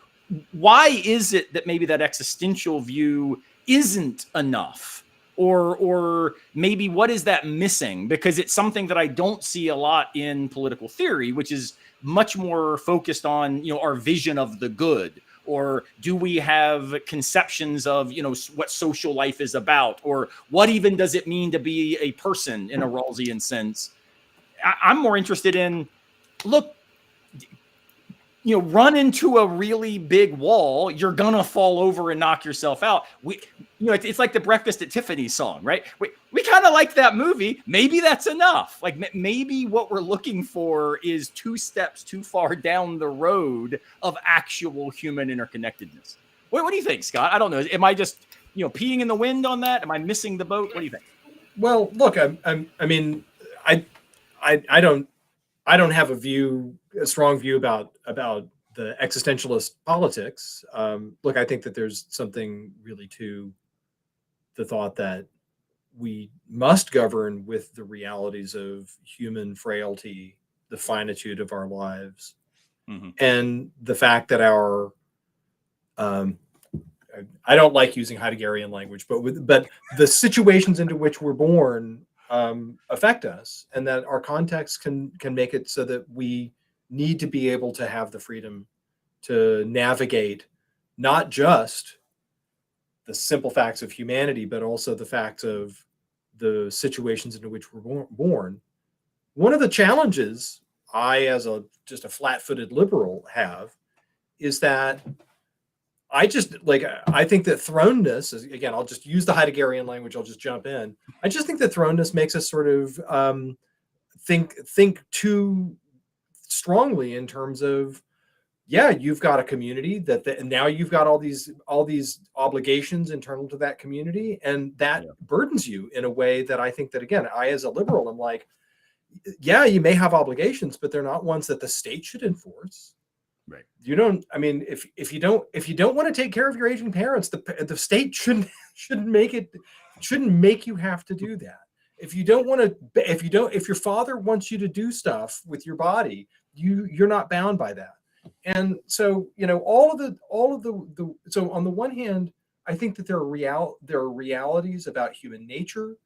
why is it that maybe that existential view isn't enough? Or maybe what is that missing? Because it's something that I don't see a lot in political theory, which is much more focused on, our vision of the good. Or do we have conceptions of, what social life is about? Or what even does it mean to be a person in a Rawlsian sense? I'm more interested in, look, run into a really big wall, you're gonna fall over and knock yourself out. It's like the Breakfast at Tiffany's song, right? We kind of like that movie. Maybe that's enough. Like maybe what we're looking for is 2 steps too far down the road of actual human interconnectedness. What do you think, Scott? I don't know. Am I just, peeing in the wind on that? Am I missing the boat? What do you think? Well, look, I don't have a strong view about the existentialist politics. Look, I think that there's something really to the thought that we must govern with the realities of human frailty, the finitude of our lives, and the fact that our I don't like using Heideggerian language, but the situations into which we're born affect us, and that our context can make it so that we need to be able to have the freedom to navigate not just the simple facts of humanity, but also the facts of the situations into which we're born. One of the challenges I, as just a flat-footed liberal, have is that I think that thrownness is, again, I'll just use the Heideggerian language. I'll just jump in. I just think that thrownness makes us sort of think too strongly in terms of, yeah, you've got a community and now you've got all these obligations internal to that community, and that burdens you in a way that I think that, again, I, as a liberal, am like, yeah, you may have obligations, but they're not ones that the state should enforce. Right. You don't. I mean, if you don't want to take care of your aging parents, the state shouldn't make you have to do that. If your father wants you to do stuff with your body, you're not bound by that. And so, all of the so on the one hand, I think that there are realities about human nature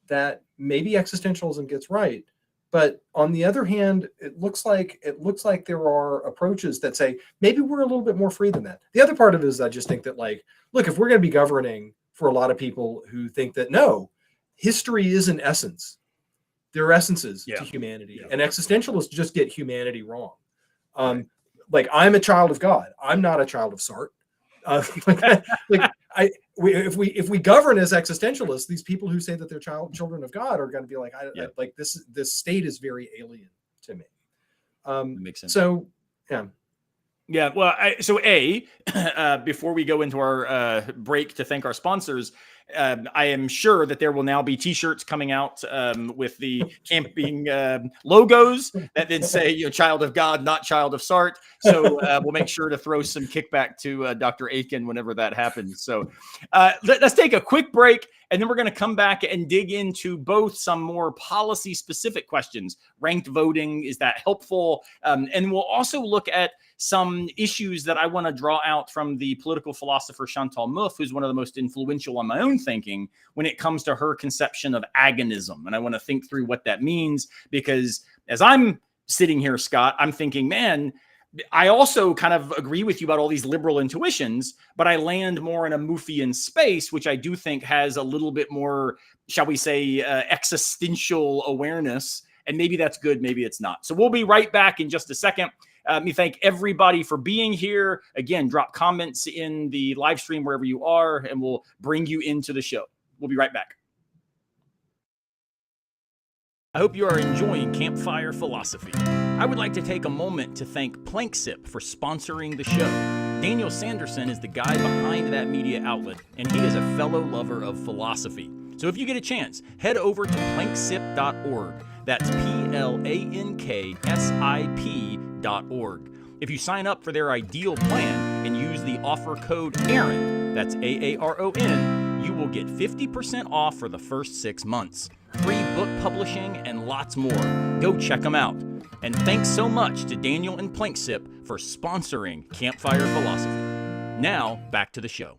that maybe existentialism gets right. But on the other hand, it looks like there are approaches that say maybe we're a little bit more free than that. The other part of it is I just think that, like, look, if we're going to be governing for a lot of people who think that, no, history is an essence, there are essences to humanity, and existentialists just get humanity wrong. Like, I'm a child of God. I'm not a child of Sartre. If we govern as existentialists, these people who say that they're children of God are going to be like, this state is very alien to me. That makes sense. So, yeah. Yeah. Well, before we go into our break to thank our sponsors, I am sure that there will now be T-shirts coming out with the camping logos that then say, child of God, not child of Sartre. So we'll make sure to throw some kickback to Dr. Aikin whenever that happens. So let's take a quick break, and then we're going to come back and dig into both some more policy-specific questions. Ranked voting, is that helpful? And we'll also look at some issues that I want to draw out from the political philosopher Chantal Mouffe, who's one of the most influential on my own thinking when it comes to her conception of agonism. And I want to think through what that means, because as I'm sitting here, Scott, I'm thinking, man, I also kind of agree with you about all these liberal intuitions, but I land more in a Mouffian space, which I do think has a little bit more, shall we say, existential awareness. And maybe that's good, maybe it's not. So we'll be right back in just a second. Let me thank everybody for being here. Again, drop comments in the live stream wherever you are, and we'll bring you into the show. We'll be right back. I hope you are enjoying Campfire Philosophy. I would like to take a moment to thank Planksip for sponsoring the show. Daniel Sanderson is the guy behind that media outlet, and he is a fellow lover of philosophy. So if you get a chance, head over to planksip.org. That's PLANKSIP.org. If you sign up for their ideal plan and use the offer code AARON, that's AARON, you will get 50% off for the first 6 months. Free book publishing and lots more. Go check them out. And thanks so much to Daniel and Planksip for sponsoring Campfire Philosophy. Now, back to the show.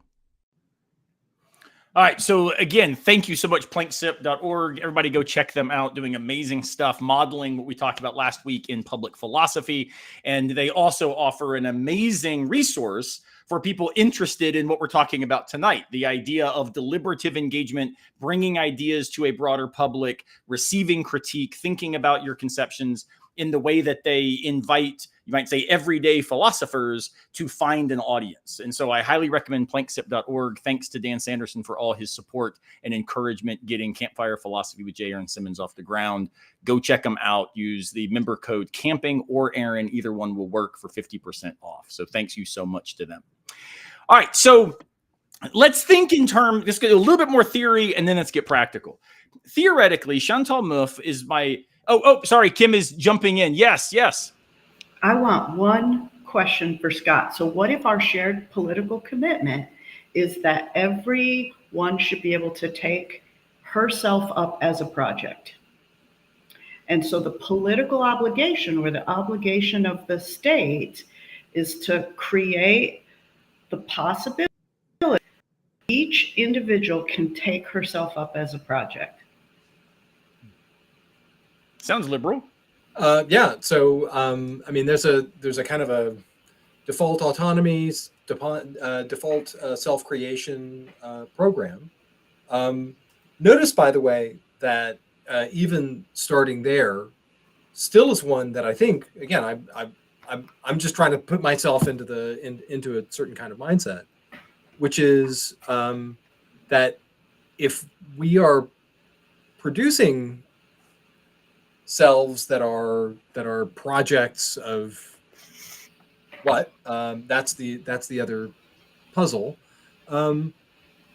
All right. So again, thank you so much, planksip.org. Everybody go check them out, doing amazing stuff, modeling what we talked about last week in public philosophy. And they also offer an amazing resource for people interested in what we're talking about tonight, the idea of deliberative engagement, bringing ideas to a broader public, receiving critique, thinking about your conceptions in the way that they invite, you might say, everyday philosophers to find an audience. And so I highly recommend planksip.org. Thanks to Dan Sanderson for all his support and encouragement getting Campfire Philosophy with J. Aaron Simmons off the ground. Go check them out. Use the member code CAMPING or Aaron. Either one will work for 50% off. So thanks you so much to them. All right. So let's think in terms, let's get a little bit more theory, and then let's get practical. Theoretically, Chantal Mouffe is my... Oh, sorry. Kim is jumping in. Yes. I want one question for Scott. So what if our shared political commitment is that everyone should be able to take herself up as a project? And so the political obligation, or the obligation of the state, is to create the possibility Each individual can take herself up as a project. Sounds liberal. Yeah. So, I mean, there's a kind of a default autonomies, default self-creation program. Notice, by the way, that even starting there still is one that I think, again, I'm just trying to put myself into a certain kind of mindset, which is that if we are producing selves that are projects of what, that's the other puzzle.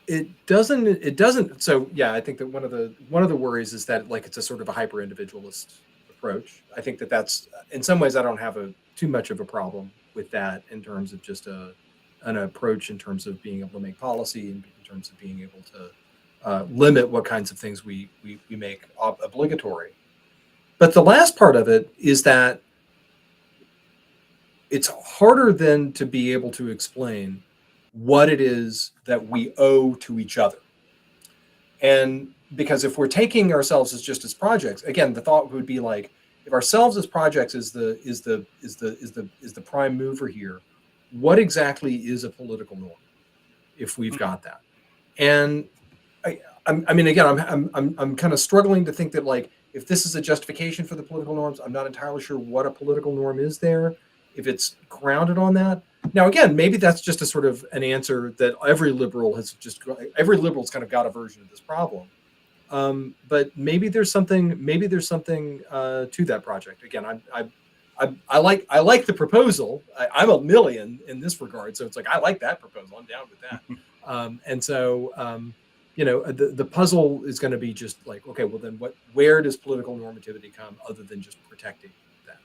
It doesn't. So yeah, I think that one of the worries is that, like, it's a sort of a hyper individualist approach. I think that's, in some ways, I don't have too much of a problem with that in terms of just an approach in terms of being able to make policy and in terms of being able to limit what kinds of things we make obligatory. But the last part of it is that it's harder then to be able to explain what it is that we owe to each other. And because if we're taking ourselves as projects, again, the thought would be like, if ourselves as projects is the prime mover here, what exactly is a political norm if we've got that? And I mean, again, I'm kind of struggling to think that, like, if this is a justification for the political norms, I'm not entirely sure what a political norm is there, if it's grounded on that. Now, again, maybe that's just a sort of an answer that every liberal's kind of got a version of this problem. But maybe there's something to that project. Again, I like the proposal. I'm a million in this regard, so it's like, I like that proposal. I'm down with that. And so, the puzzle is going to be just like, okay, well then where does political normativity come other than just protecting that?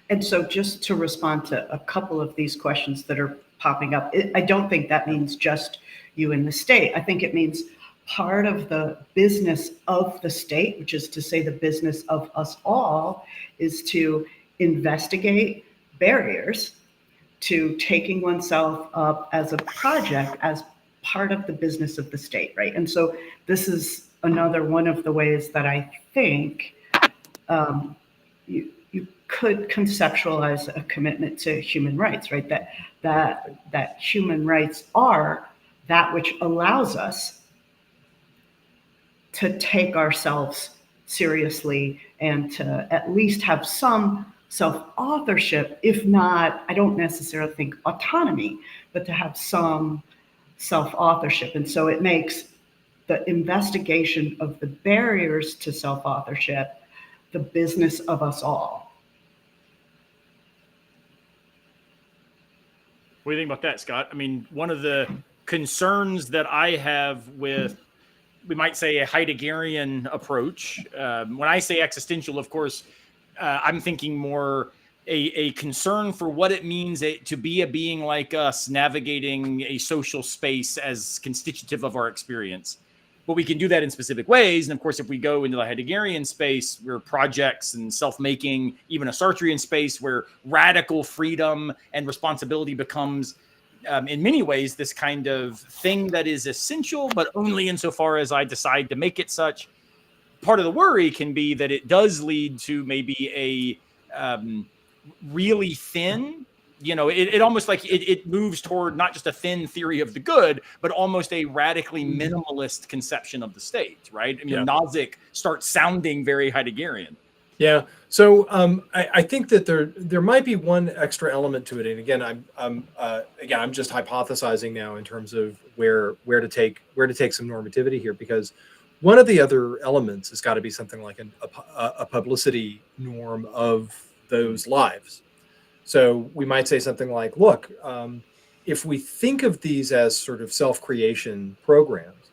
And so, just to respond to a couple of these questions that are popping up, I don't think that means just you in the state. I think it means part of the business of the state, which is to say the business of us all, is to investigate barriers to taking oneself up as a project, as part of the business of the state, right? And so this is another one of the ways that I think you could conceptualize a commitment to human rights, right? That human rights are that which allows us to take ourselves seriously and to at least have some self-authorship, if not, I don't necessarily think autonomy, but to have some self-authorship. And so it makes the investigation of the barriers to self-authorship the business of us all. What do you think about that, Scott? I mean, one of the concerns that I have with, we might say, a Heideggerian approach, when I say existential, of course, I'm thinking more a concern for what it means to be a being like us, navigating a social space as constitutive of our experience. But we can do that in specific ways. And of course, if we go into the Heideggerian space, where projects and self-making, even a Sartrean space where radical freedom and responsibility becomes, in many ways, this kind of thing that is essential, but only insofar as I decide to make it such. Part of the worry can be that it does lead to maybe a really thin, it almost like it moves toward not just a thin theory of the good, but almost a radically minimalist conception of the state, right? I mean, Yeah. Nozick starts sounding very Heideggerian. Yeah. So I think that there might be one extra element to it, and again, I'm just hypothesizing now in terms of where to take some normativity here, because one of the other elements has got to be something like a publicity norm of those lives. So we might say something like, look, if we think of these as sort of self-creation programs,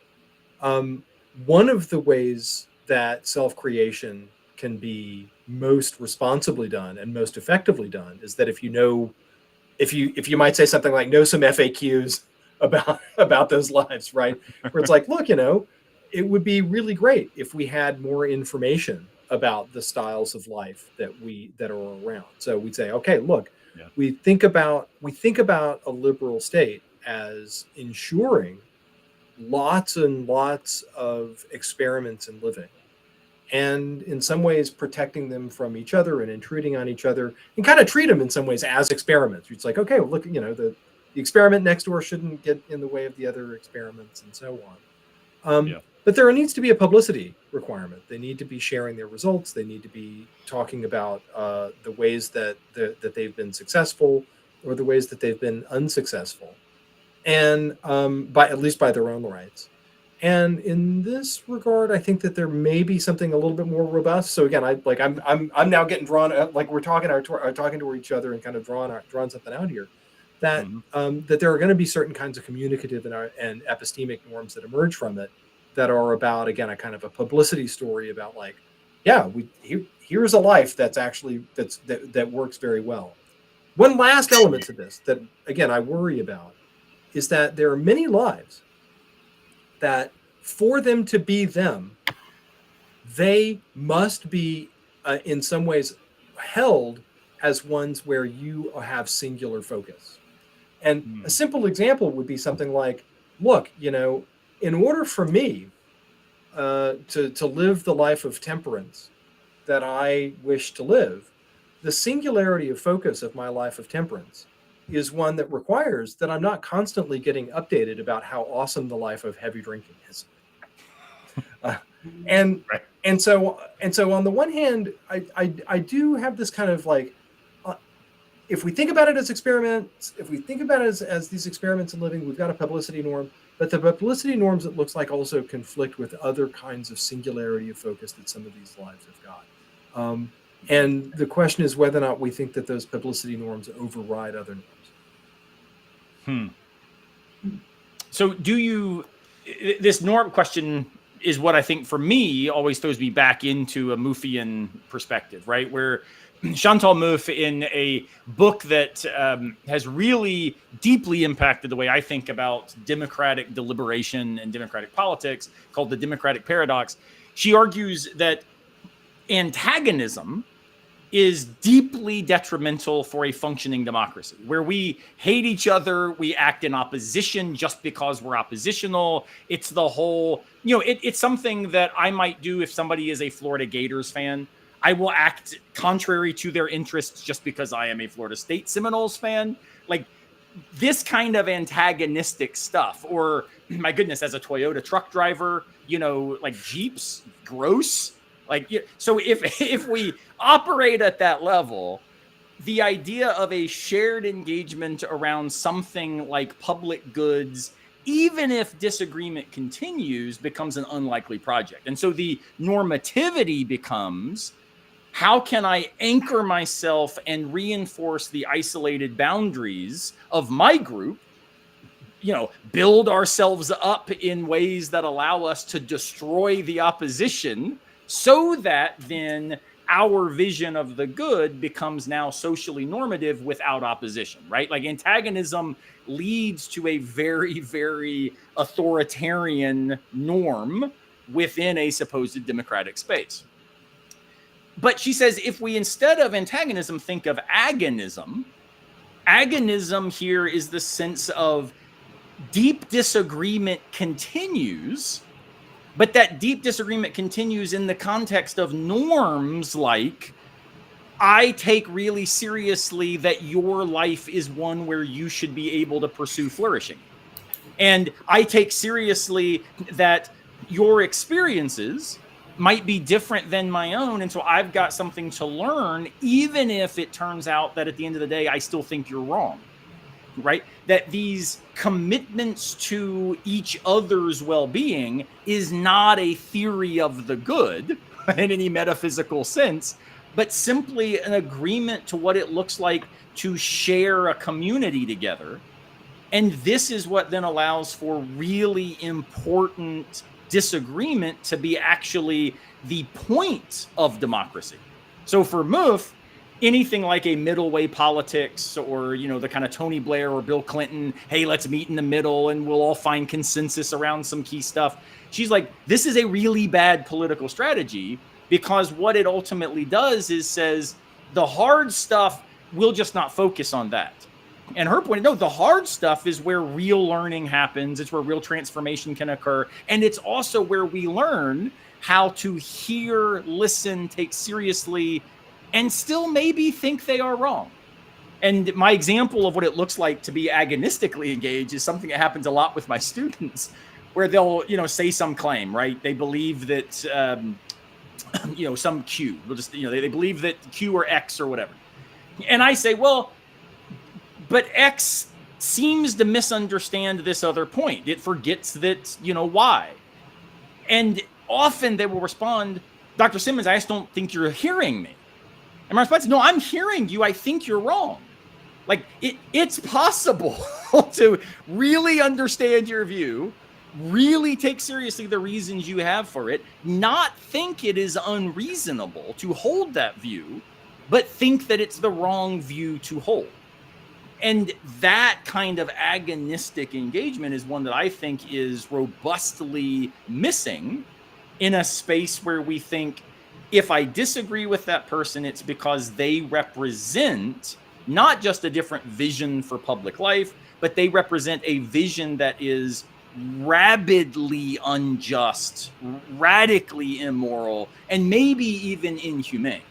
one of the ways that self-creation can be most responsibly done and most effectively done is that if you might say something like, know some FAQs about those lives, right? Where it's like, look, it would be really great if we had more information about the styles of life that are around. So we'd say, okay, look, we think about a liberal state. as ensuring lots and lots of experiments in living, and in some ways protecting them from each other and intruding on each other, and kind of treat them in some ways as experiments. It's like, okay, well, look, the experiment next door shouldn't get in the way of the other experiments, and so on. But there needs to be a publicity requirement. They need to be sharing their results. They need to be talking about the ways that they've been successful, or the ways that they've been unsuccessful, and at least by their own rights. And in this regard, I think that there may be something a little bit more robust. So again, I'm now getting drawn, like we're talking to each other and kind of drawing something out here, that that there are going to be certain kinds of communicative and epistemic norms that emerge from it, that are about, again, a kind of a publicity story about, like, here's a life that works very well. One last element to this that, again, I worry about is that there are many lives that, for them to be them, they must be in some ways held as ones where you have singular focus. And a simple example would be something like, look, in order for me to live the life of temperance that I wish to live, the singularity of focus of my life of temperance is one that requires that I'm not constantly getting updated about how awesome the life of heavy drinking is. And so on the one hand, I do have this kind of like, if we think about it as experiments, if we think about it as these experiments in living, we've got a publicity norm, but the publicity norms, it looks like, also conflict with other kinds of singularity of focus that some of these lives have got. And the question is whether or not we think that those publicity norms override other norms. So this norm question is what I think, for me, always throws me back into a Mouffian perspective, right? Where Chantal Mouffe, in a book that has really deeply impacted the way I think about democratic deliberation and democratic politics, called The Democratic Paradox, she argues that antagonism is deeply detrimental for a functioning democracy, where we hate each other, we act in opposition just because we're oppositional. It's the whole, it's something that I might do if somebody is a Florida Gators fan. I will act contrary to their interests just because I am a Florida State Seminoles fan. Like, this kind of antagonistic stuff. Or, my goodness, as a Toyota truck driver, like Jeeps, gross. Like, so if we operate at that level, the idea of a shared engagement around something like public goods, even if disagreement continues, becomes an unlikely project. And so the normativity becomes, how can I anchor myself and reinforce the isolated boundaries of my group, build ourselves up in ways that allow us to destroy the opposition, so that then our vision of the good becomes now socially normative without opposition, right? Like, antagonism leads to a very, very authoritarian norm within a supposed democratic space. But she says, if we, instead of antagonism, think of agonism here is the sense of deep disagreement continues, but that deep disagreement continues in the context of norms like, I take really seriously that your life is one where you should be able to pursue flourishing. And I take seriously that your experiences might be different than my own. And so I've got something to learn, even if it turns out that at the end of the day, I still think you're wrong. Right? That these commitments to each other's well-being is not a theory of the good in any metaphysical sense, but simply an agreement to what it looks like to share a community together. And this is what then allows for really important disagreement to be actually the point of democracy. So for Mouffe, anything like a middle way politics, or, the kind of Tony Blair or Bill Clinton, hey, let's meet in the middle and we'll all find consensus around some key stuff. She's like, this is a really bad political strategy, because what it ultimately does is says the hard stuff, we'll just not focus on that. And her point, no, the hard stuff is where real learning happens. It's where real transformation can occur. And it's also where we learn how to hear, listen, take seriously, and still maybe think they are wrong. And my example of what it looks like to be agonistically engaged is something that happens a lot with my students, where they'll, say some claim, right? They believe that, some Q. We'll just, they believe that Q or X or whatever. And I say, well, but X seems to misunderstand this other point. It forgets that, Y. And often they will respond, Dr. Simmons, I just don't think you're hearing me. And my response is, no, I'm hearing you. I think you're wrong. Like, it's possible to really understand your view, really take seriously the reasons you have for it, not think it is unreasonable to hold that view, but think that it's the wrong view to hold. And that kind of agonistic engagement is one that I think is robustly missing in a space where we think, if I disagree with that person, it's because they represent not just a different vision for public life, but they represent a vision that is rabidly unjust, radically immoral, and maybe even inhumane,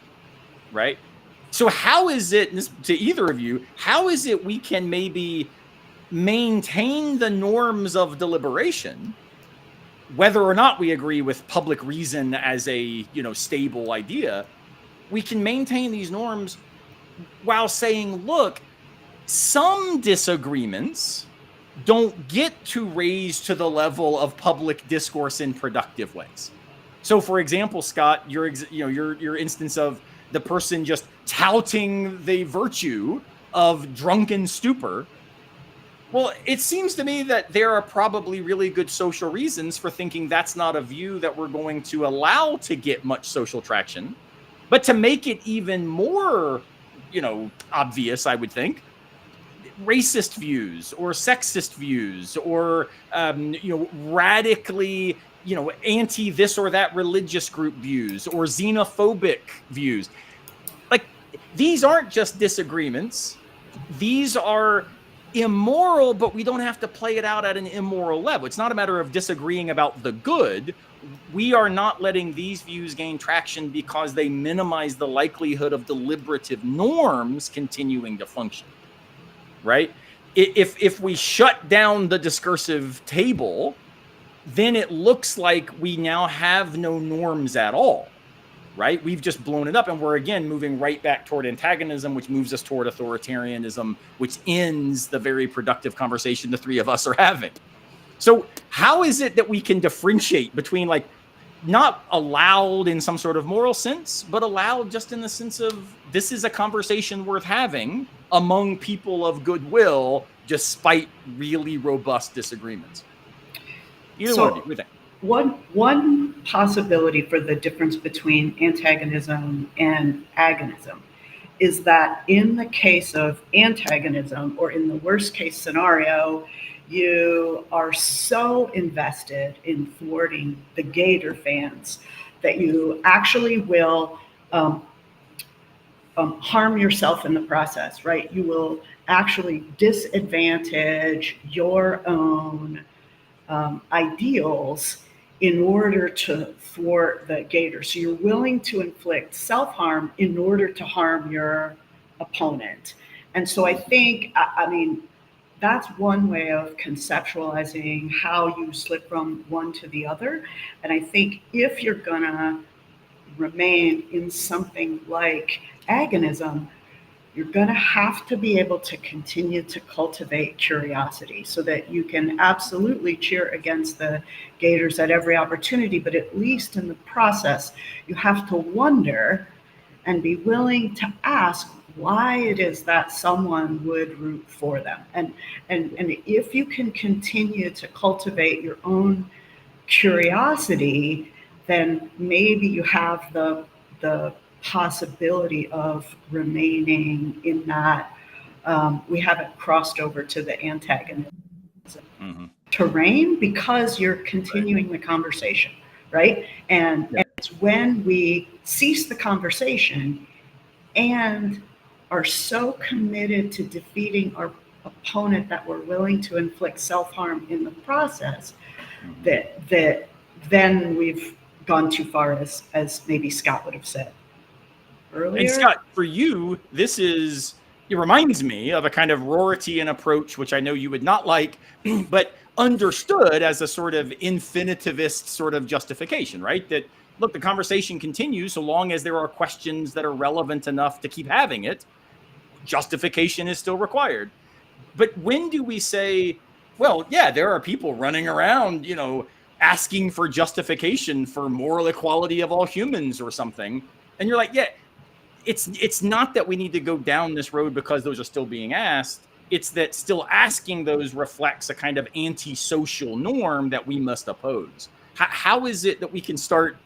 right? So how is it, to either of you, how is it we can maybe maintain the norms of deliberation, whether or not we agree with public reason as a, stable idea? We can maintain these norms while saying, look, some disagreements don't get to raise to the level of public discourse in productive ways. So, for example, Scott, your instance of the person just touting the virtue of drunken stupor. Well, it seems to me that there are probably really good social reasons for thinking that's not a view that we're going to allow to get much social traction. But to make it even more, obvious, I would think, racist views or sexist views or, radically, anti this or that religious group views or xenophobic views. Like, these aren't just disagreements. These are immoral, but we don't have to play it out at an immoral level. It's not a matter of disagreeing about the good. We are not letting these views gain traction because they minimize the likelihood of deliberative norms continuing to function, right? If we shut down the discursive table, then it looks like we now have no norms at all, right? We've just blown it up, and we're again moving right back toward antagonism, which moves us toward authoritarianism, which ends the very productive conversation the three of us are having. So how is it that we can differentiate between, like, not allowed in some sort of moral sense, but allowed just in the sense of this is a conversation worth having among people of goodwill, despite really robust disagreements? Either one of you, what do you think? One possibility for the difference between antagonism and agonism is that in the case of antagonism, or in the worst case scenario, you are so invested in thwarting the Gator fans that you actually will harm yourself in the process, right? You will actually disadvantage your own ideals in order to thwart the Gator. So you're willing to inflict self-harm in order to harm your opponent. And so I think, that's one way of conceptualizing how you slip from one to the other. And I think if you're gonna remain in something like agonism, you're gonna have to be able to continue to cultivate curiosity so that you can absolutely cheer against the Gators at every opportunity, but at least in the process, you have to wonder and be willing to ask why it is that someone would root for them. And if you can continue to cultivate your own curiosity, then maybe you have the possibility of remaining in that we haven't crossed over to the antagonism terrain, because you're continuing the conversation, right? And it's when we cease the conversation and are so committed to defeating our opponent that we're willing to inflict self-harm in the process, that then we've gone too far, as maybe Scott would have said earlier. And Scott, for you, it reminds me of a kind of Rortian approach, which I know you would not like, but understood as a sort of infinitivist sort of justification, right? That, look, the conversation continues so long as there are questions that are relevant enough to keep having it. Justification is still required. But when do we say, well, yeah, there are people running around, asking for justification for moral equality of all humans or something. And you're like, yeah, it's not that we need to go down this road because those are still being asked. It's that still asking those reflects a kind of antisocial norm that we must oppose. How is it that we can start,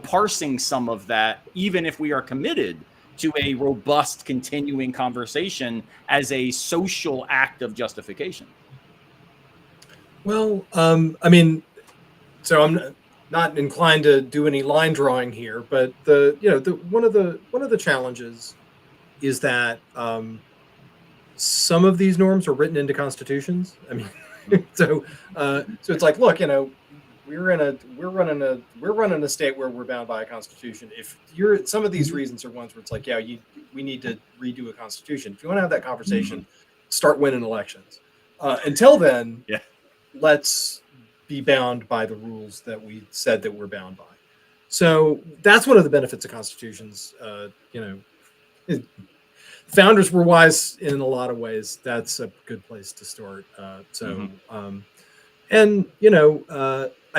parsing some of that, even if we are committed to a robust, continuing conversation as a social act of justification? Well, so I'm not inclined to do any line drawing here, but one of the challenges is that some of these norms are written into constitutions. I mean, so it's like, look, we're running a state where we're bound by a constitution. If some of these reasons are ones where it's like, yeah, we need to redo a constitution. If you want to have that conversation, start winning elections. Until then, let's be bound by the rules that we said that we're bound by. So that's one of the benefits of constitutions. Founders were wise in a lot of ways. That's a good place to start. I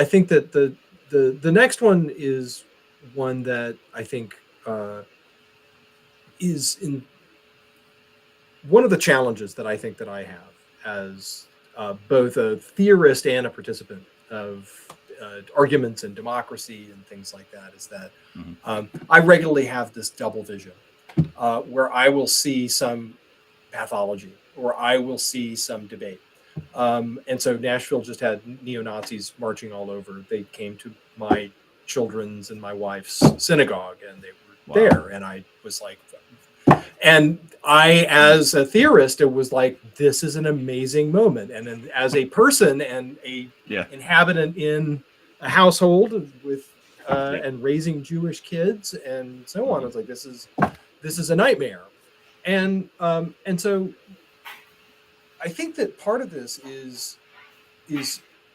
think that the next one is one that I think is in one of the challenges that I think that I have as both a theorist and a participant of arguments and democracy and things like that, is that I regularly have this double vision where I will see some pathology or I will see some debate. And so Nashville just had neo-Nazis marching all over. They came to my children's and my wife's synagogue and they were there. And I was like, and I, as a theorist, it was like, this is an amazing moment. And then as a person and a inhabitant in a household with and raising Jewish kids and so on, I was like, this is a nightmare. And so I think that part of this is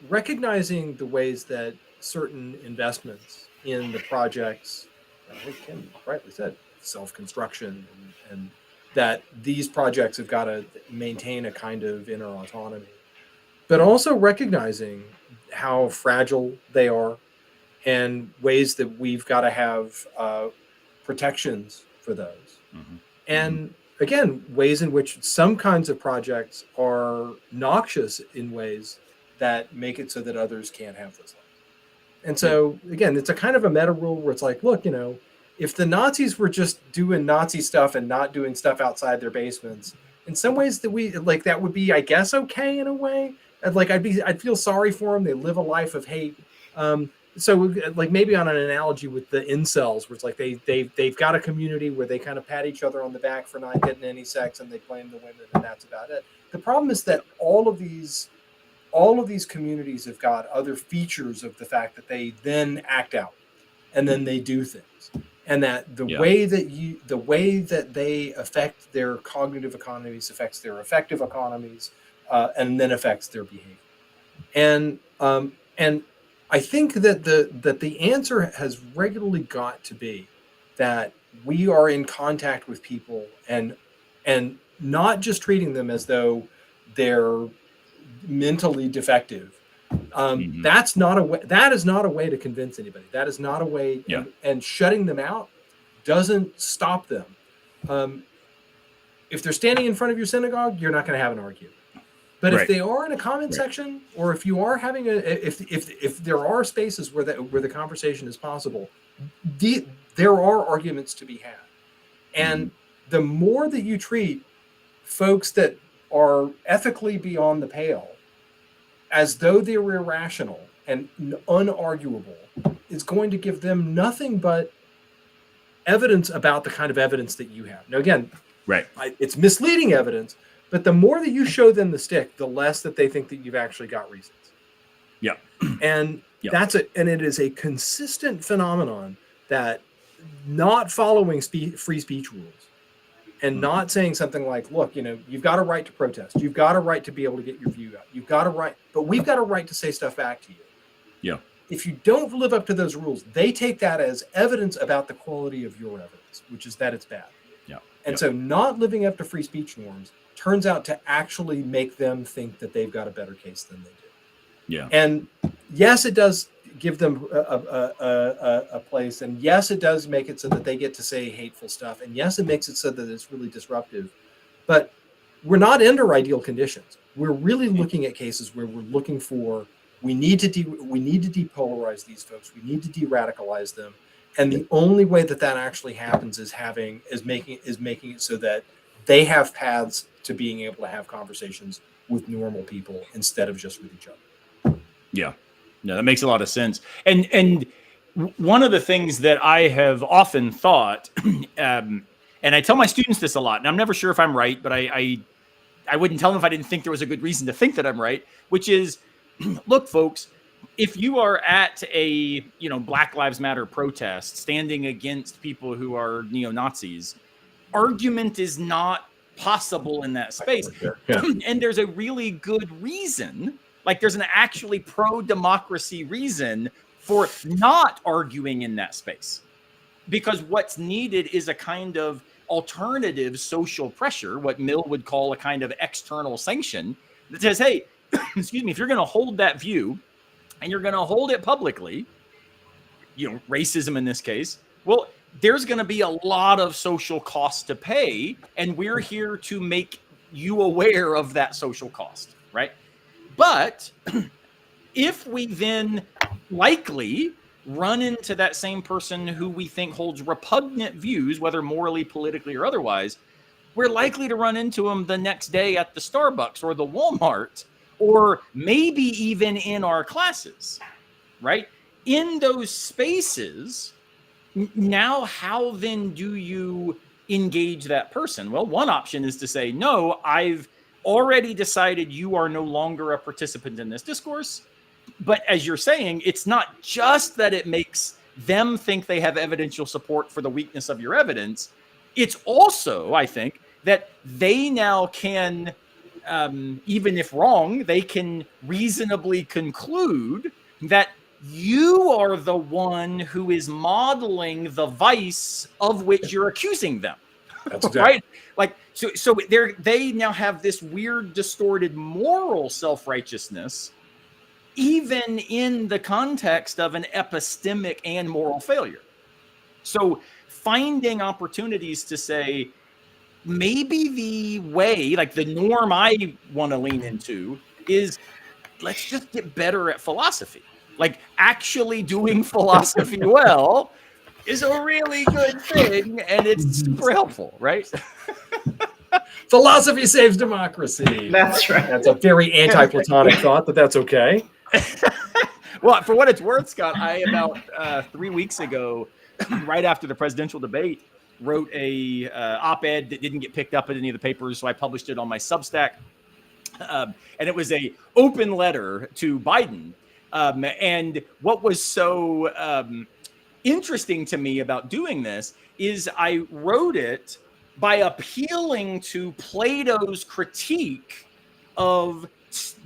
recognizing the ways that certain investments in the projects, I think Kim rightly said, self-construction, and that these projects have got to maintain a kind of inner autonomy, but also recognizing how fragile they are and ways that we've got to have protections for those. And again, ways in which some kinds of projects are noxious in ways that make it so that others can't have those lives. And so, again, it's a kind of a meta rule where it's like, look, if the Nazis were just doing Nazi stuff and not doing stuff outside their basements, in some ways that would be, I guess, okay in a way. I'd feel sorry for them. They live a life of hate. So like maybe on an analogy with the incels, where it's like they've got a community where they kind of pat each other on the back for not getting any sex and they blame the women and that's about it. The problem is that all of these communities have got other features of the fact that they then act out and then they do things, and that the way that they affect their cognitive economies affects their affective economies, and then affects their behavior. And I think that the answer has regularly got to be that we are in contact with people and not just treating them as though they're mentally defective. That's not a way. That is not a way to convince anybody. That is not a way. And shutting them out doesn't stop them. If they're standing in front of your synagogue, you're not going to have an argument. But if they are in a comment section, or if you are having if there are spaces where the conversation is possible, there are arguments to be had. And the more that you treat folks that are ethically beyond the pale as though they were irrational and unarguable, is going to give them nothing but evidence about the kind of evidence that you have. Now, again, it's misleading evidence, But the more that you show them the stick, the less that they think that you've actually got reasons. Yeah. And Yeah. and it is a consistent phenomenon that not following free speech rules and not saying something like, look, you've got a right to protest. You've got a right to be able to get your view out. You've got a right, but we've got a right to say stuff back to you. Yeah. If you don't live up to those rules, they take that as evidence about the quality of your evidence, which is that it's bad. Yeah. And so not living up to free speech norms turns out to actually make them think that they've got a better case than they do. Yeah. And yes, it does give them a place. And yes, it does make it so that they get to say hateful stuff. And yes, it makes it so that it's really disruptive. But we're not under ideal conditions. We're really looking at cases where we're looking for, we need to depolarize these folks. We need to de-radicalize them. And the only way that actually happens is making it so that they have paths to being able to have conversations with normal people instead of just with each other. Yeah, no, that makes a lot of sense. And one of the things that I have often thought, and I tell my students this a lot, and I'm never sure if I'm right, but I wouldn't tell them if I didn't think there was a good reason to think that I'm right, which is, look, folks, if you are at a Black Lives Matter protest standing against people who are neo-Nazis, argument is not possible in that space. Yeah. And there's a really good reason, like there's an actually pro-democracy reason for not arguing in that space. Because what's needed is a kind of alternative social pressure, what Mill would call a kind of external sanction that says, hey, excuse me, if you're going to hold that view and you're going to hold it publicly, racism in this case, well, there's going to be a lot of social cost to pay, and we're here to make you aware of that social cost, right? But if we then likely run into that same person who we think holds repugnant views, whether morally, politically, or otherwise, we're likely to run into them the next day at the Starbucks or the Walmart, or maybe even in our classes, right? In those spaces, now how then do you engage that person? Well, one option is to say, no, I've already decided you are no longer a participant in this discourse. But as you're saying, it's not just that it makes them think they have evidential support for the weakness of your evidence. It's also, I think, that they now can, even if wrong, they can reasonably conclude that you are the one who is modeling the vice of which you're accusing them. That's exactly. Right? Like, so they now have this weird, distorted moral self-righteousness, even in the context of an epistemic and moral failure. So finding opportunities to say, maybe the way, like the norm I want to lean into is, let's just get better at philosophy. Like actually doing philosophy well is a really good thing, and it's super helpful, right? Philosophy saves democracy. That's right. That's a very anti-Platonic thought, but that's okay. Well, for what it's worth, Scott, I about 3 weeks ago, right after the presidential debate, wrote a op-ed that didn't get picked up in any of the papers, so I published it on my Substack, and it was a open letter to Biden. And what was so interesting to me about doing this is I wrote it by appealing to Plato's critique of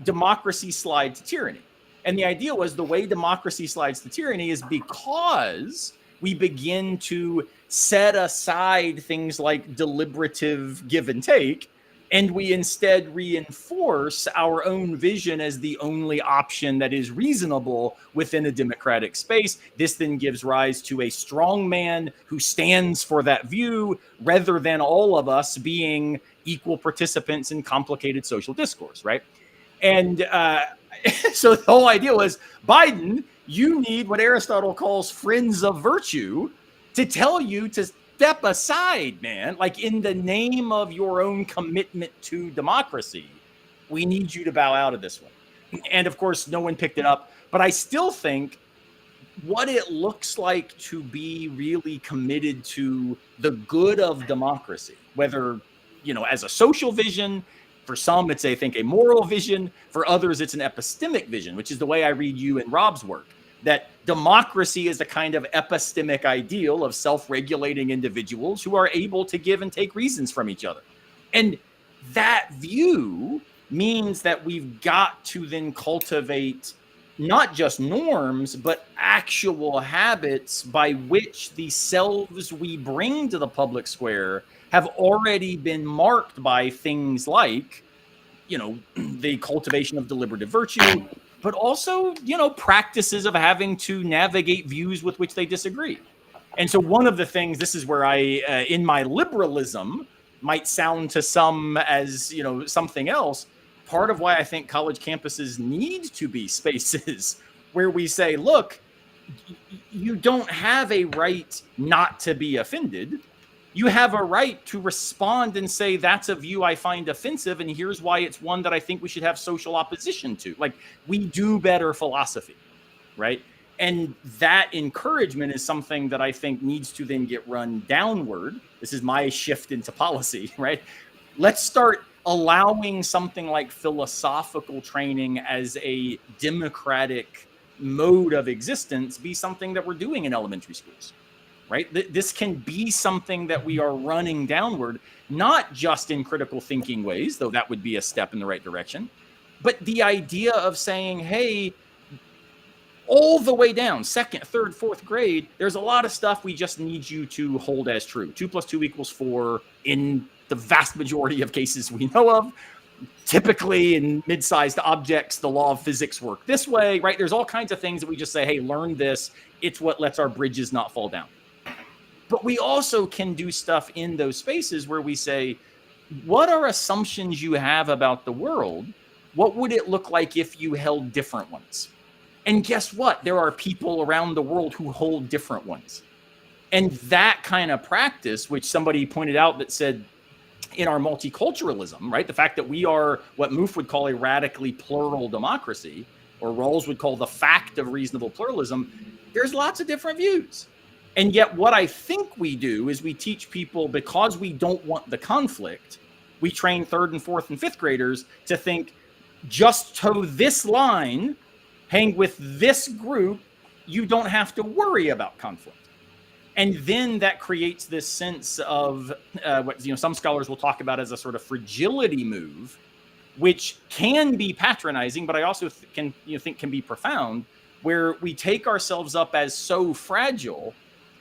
democracy slide to tyranny. And the idea was the way democracy slides to tyranny is because we begin to set aside things like deliberative give and take, and we instead reinforce our own vision as the only option that is reasonable within a democratic space. This then gives rise to a strong man who stands for that view, rather than all of us being equal participants in complicated social discourse, right? And so the whole idea was, Biden, you need what Aristotle calls friends of virtue to tell you to step aside, man. Like, in the name of your own commitment to democracy, we need you to bow out of this one. And of course, no one picked it up. But I still think what it looks like to be really committed to the good of democracy, whether, as a social vision, For some, it's I think a moral vision. For others, it's an epistemic vision, which is the way I read you and Rob's work, that democracy is a kind of epistemic ideal of self-regulating individuals who are able to give and take reasons from each other. And that view means that we've got to then cultivate not just norms, but actual habits by which the selves we bring to the public square have already been marked by things like, the cultivation of deliberative virtue, but also, practices of having to navigate views with which they disagree. And so one of the things, this is where I, in my liberalism, might sound to some as, something else. Part of why I think college campuses need to be spaces where we say, look, you don't have a right not to be offended. You have a right to respond and say, that's a view I find offensive, and here's why it's one that I think we should have social opposition to. Like, we do better philosophy, right? And that encouragement is something that I think needs to then get run downward. This is my shift into policy, right? Let's start allowing something like philosophical training as a democratic mode of existence be something that we're doing in elementary schools, right? This can be something that we are running downward, not just in critical thinking ways, though that would be a step in the right direction, but the idea of saying, hey, all the way down, second, third, fourth grade, there's a lot of stuff we just need you to hold as true. 2 + 2 = 4 in the vast majority of cases we know of. Typically in mid-sized objects, the law of physics work this way, right? There's all kinds of things that we just say, hey, learn this. It's what lets our bridges not fall down. But we also can do stuff in those spaces where we say, what are assumptions you have about the world? What would it look like if you held different ones? And guess what? There are people around the world who hold different ones. And that kind of practice, which somebody pointed out that said, in our multiculturalism, right? The fact that we are what Mouffe would call a radically plural democracy, or Rawls would call the fact of reasonable pluralism, there's lots of different views. And yet what I think we do is we teach people, because we don't want the conflict, we train 3rd and 4th and 5th graders to think, just toe this line, hang with this group, you don't have to worry about conflict. And then that creates this sense of what some scholars will talk about as a sort of fragility move, which can be patronizing, but I also think can be profound, where we take ourselves up as so fragile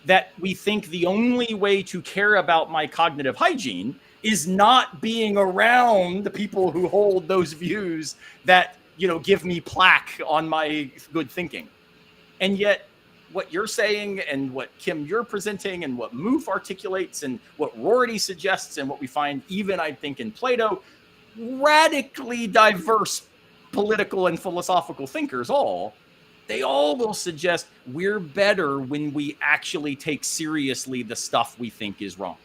that we think the only way to care about my cognitive hygiene is not being around the people who hold those views that give me plaque on my good thinking. And yet, what you're saying and what Kim you're presenting and what Mouffe articulates and what Rorty suggests and what we find even, I think, in Plato, radically diverse political and philosophical thinkers they all will suggest we're better when we actually take seriously the stuff we think is wrong.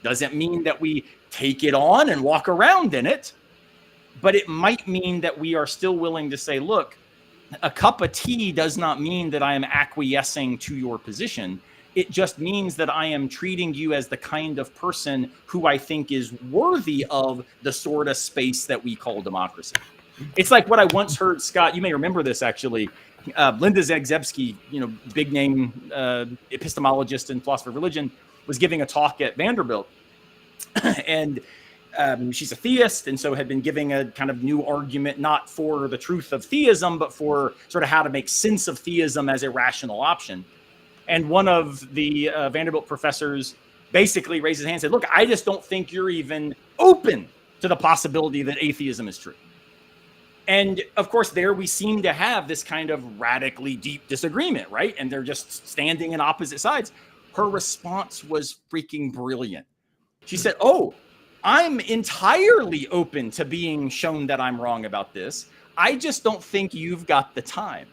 Doesn't mean that we take it on and walk around in it, but it might mean that we are still willing to say, look, a cup of tea does not mean that I am acquiescing to your position. It just means that I am treating you as the kind of person who I think is worthy of the sort of space that we call democracy. It's like what I once heard, Scott, you may remember this actually, Linda Zagzebski, big name epistemologist and philosopher of religion, was giving a talk at Vanderbilt. And she's a theist, and so had been giving a kind of new argument, not for the truth of theism, but for sort of how to make sense of theism as a rational option. And one of the Vanderbilt professors basically raised his hand and said, look, I just don't think you're even open to the possibility that atheism is true. And of course, there we seem to have this kind of radically deep disagreement, right? And they're just standing in opposite sides. Her response was freaking brilliant. She said, I'm entirely open to being shown that I'm wrong about this. I just don't think you've got the time,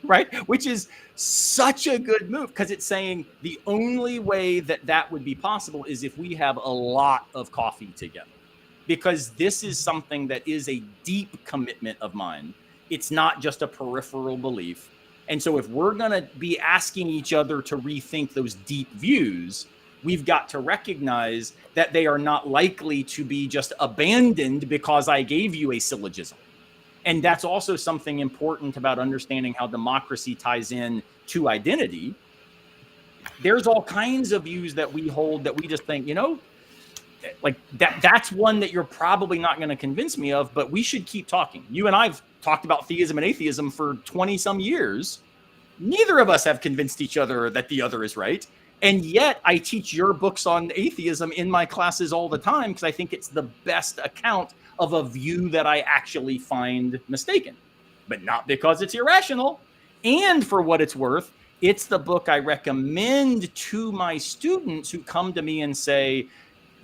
right? Which is such a good move, because it's saying the only way that would be possible is if we have a lot of coffee together, because this is something that is a deep commitment of mine. It's not just a peripheral belief. And so if we're going to be asking each other to rethink those deep views, we've got to recognize that they are not likely to be just abandoned because I gave you a syllogism. And that's also something important about understanding how democracy ties in to identity. There's all kinds of views that we hold that we just think, like that's one that you're probably not going to convince me of, but we should keep talking. You and I've talked about theism and atheism for 20 some years. Neither of us have convinced each other that the other is right. And yet I teach your books on atheism in my classes all the time because I think it's the best account of a view that I actually find mistaken, but not because it's irrational. And for what it's worth, it's the book I recommend to my students who come to me and say,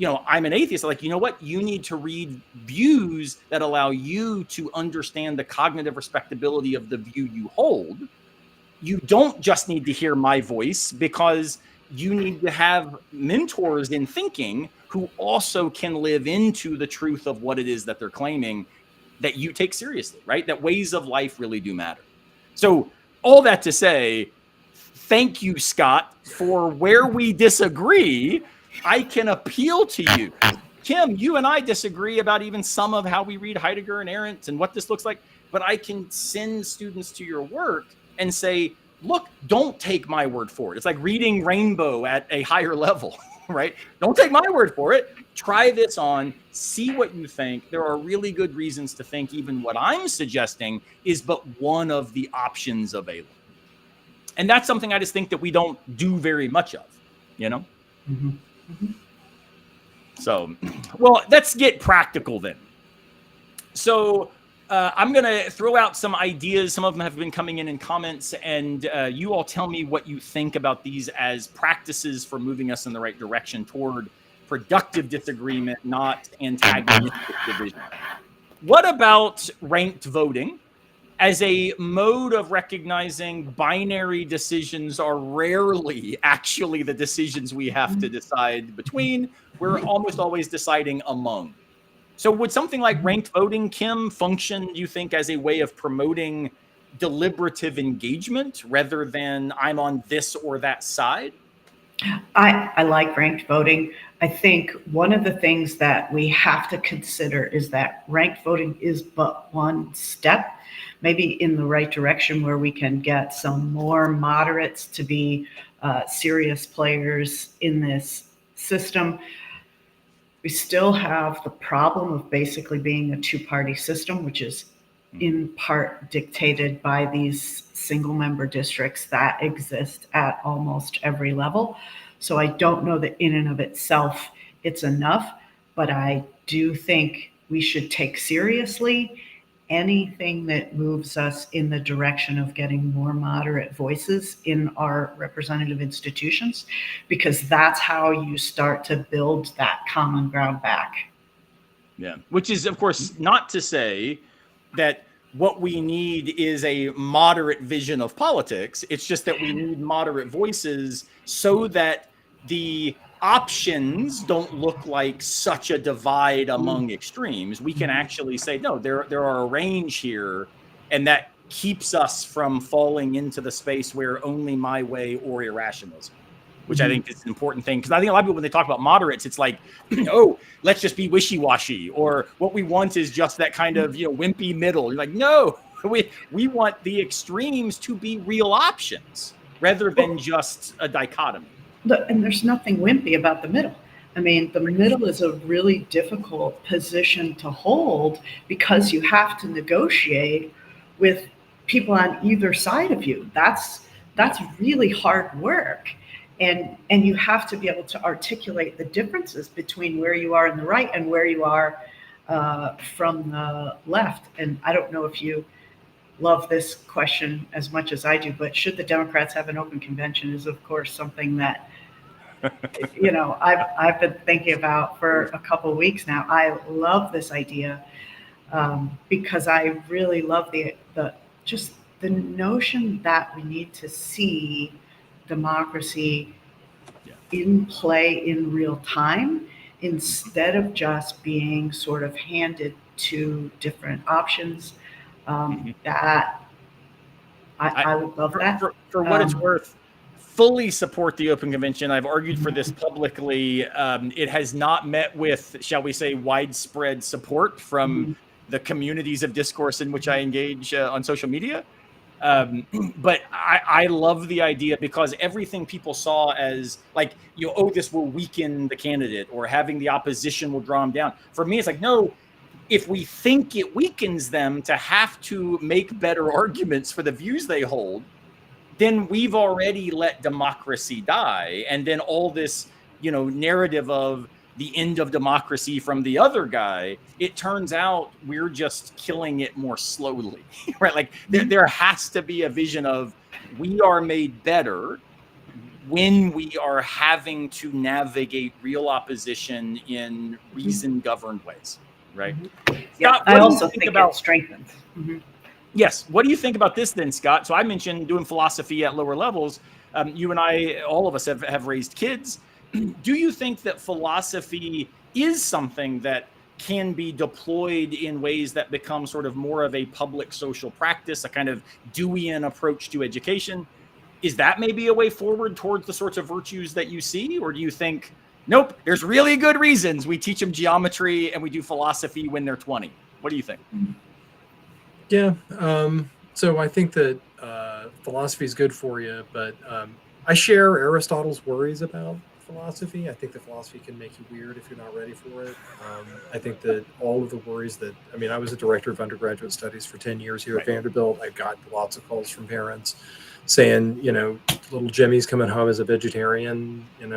I'm an atheist. I'm like, you know what? You need to read views that allow you to understand the cognitive respectability of the view you hold. You don't just need to hear my voice, because you need to have mentors in thinking who also can live into the truth of what it is that they're claiming that you take seriously, right? That ways of life really do matter. So all that to say, thank you, Scott, for where we disagree. I can appeal to you. Kim, you and I disagree about even some of how we read Heidegger and Arendt and what this looks like, but I can send students to your work and say, look, don't take my word for it. It's like reading Rainbow at a higher level, right? Don't take my word for it. Try this on, see what you think. There are really good reasons to think even what I'm suggesting is but one of the options available. And that's something I just think that we don't do very much of, Mm-hmm. Mm-hmm. So, well, let's get practical then. So I'm going to throw out some ideas. Some of them have been coming in comments, and you all tell me what you think about these as practices for moving us in the right direction toward productive disagreement, not antagonistic division. What about ranked voting as a mode of recognizing binary decisions are rarely actually the decisions we have to decide between? We're almost always deciding among. So would something like ranked voting, Kim, function, you think, as a way of promoting deliberative engagement rather than I'm on this or that side? I like ranked voting. I think one of the things that we have to consider is that ranked voting is but one step, maybe in the right direction, where we can get some more moderates to be serious players in this system. We still have the problem of basically being a two-party system, which is in part dictated by these single-member districts that exist at almost every level. So I don't know that in and of itself it's enough, but I do think we should take seriously anything that moves us in the direction of getting more moderate voices in our representative institutions, because that's how you start to build that common ground back. Yeah, which is, of course, not to say that what we need is a moderate vision of politics. It's just that we need moderate voices so that the options don't look like such a divide among extremes. We can actually say, no, there are a range here, and that keeps us from falling into the space where only my way or irrationalism, which I think is an important thing. Because I think a lot of people, when they talk about moderates, it's like, oh, let's just be wishy-washy, or what we want is just that kind of wimpy middle. You're like, no, we want the extremes to be real options rather than just a dichotomy. And there's nothing wimpy about the middle. I mean, the middle is a really difficult position to hold because you have to negotiate with people on either side of you. That's really hard work. And you have to be able to articulate the differences between where you are in the right and where you are from the left. And I don't know if you love this question as much as I do, but should the Democrats have an open convention is, of course, something that I've been thinking about for a couple of weeks now. I love this idea because I really love the notion that we need to see democracy in play in real time instead of just being sort of handed two different options. That I would love that. For what it's worth, fully support the Open Convention. I've argued for this publicly. It has not met with, shall we say, widespread support from the communities of discourse in which I engage on social media. But I love the idea, because everything people saw as like, oh, this will weaken the candidate, or having the opposition will draw them down. For me, it's like, no, if we think it weakens them to have to make better arguments for the views they hold, then we've already let democracy die. And then all this, narrative of the end of democracy from the other guy, it turns out we're just killing it more slowly, right? Like there has to be a vision of, we are made better when we are having to navigate real opposition in reason-governed ways, right? Yeah, Scott, I also think it strengthens. Yes. What do you think about this then, Scott? So I mentioned doing philosophy at lower levels. You and I, all of us have raised kids. Do you think that philosophy is something that can be deployed in ways that become sort of more of a public social practice, a kind of Deweyan approach to education? Is that maybe a way forward towards the sorts of virtues that you see? Or do you think, nope, there's really good reasons we teach them geometry and we do philosophy when they're 20? What do you think? Yeah. So I think that philosophy is good for you, but I share Aristotle's worries about philosophy. I think that philosophy can make you weird if you're not ready for it. I think that all of the worries that, I was a director of undergraduate studies for 10 years here at Vanderbilt. I got lots of calls from parents saying, little Jimmy's coming home as a vegetarian, and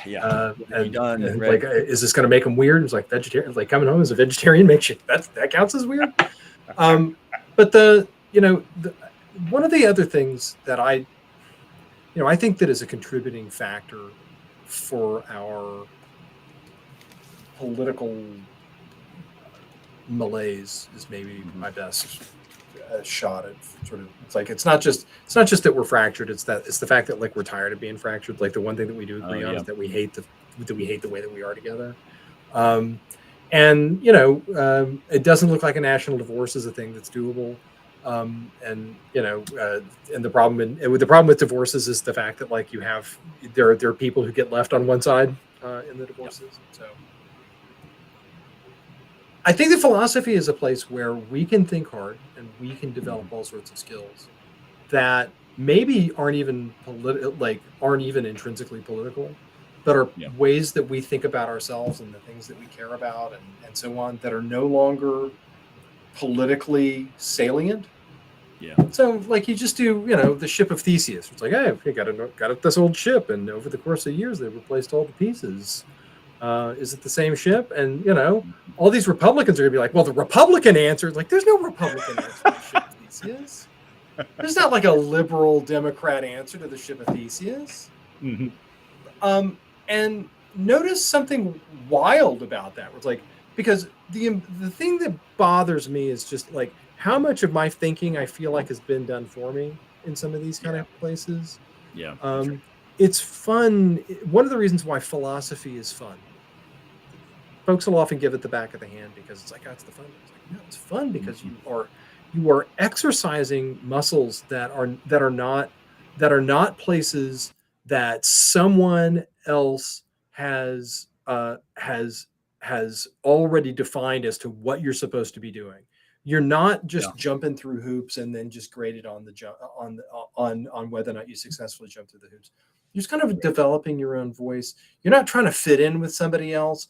like, is this going to make him weird? It's like, vegetarian, like coming home as a vegetarian makes you, that counts as weird. But one of the other things that I think that is a contributing factor for our political malaise is maybe my best shot at sort of, it's not just that we're fractured. It's the fact that, like, we're tired of being fractured. Like, the one thing that we do agree on is that we hate the way that we are together. And it doesn't look like a national divorce is a thing that's doable. And the problem with divorces is the fact that, like, there are people who get left on one side in the divorces. So I think that philosophy is a place where we can think hard and we can develop all sorts of skills that maybe aren't even intrinsically political, but are ways that we think about ourselves and the things that we care about and so on, that are no longer politically salient. Yeah. So, like, you just do, the ship of Theseus. It's like, hey, we got this old ship, and over the course of years, they replaced all the pieces. Is it the same ship? And, all these Republicans are going to be like, well, the Republican answer is like, there's no Republican answer to the ship of Theseus. There's not like a liberal Democrat answer to the ship of Theseus. Mm-hmm. And notice something wild about that. Where it's like, because the thing that bothers me is just like how much of my thinking I feel like has been done for me in some of these kind of places. Yeah. It's fun. One of the reasons why philosophy is fun. Folks will often give it the back of the hand because it's like, oh, it's the fun. It's like, no, it's fun because you are exercising muscles that are not places that someone else has already defined as to what you're supposed to be doing. You're not just jumping through hoops and then just graded on whether or not you successfully jump through the hoops. You're just kind of developing your own voice. You're not trying to fit in with somebody else.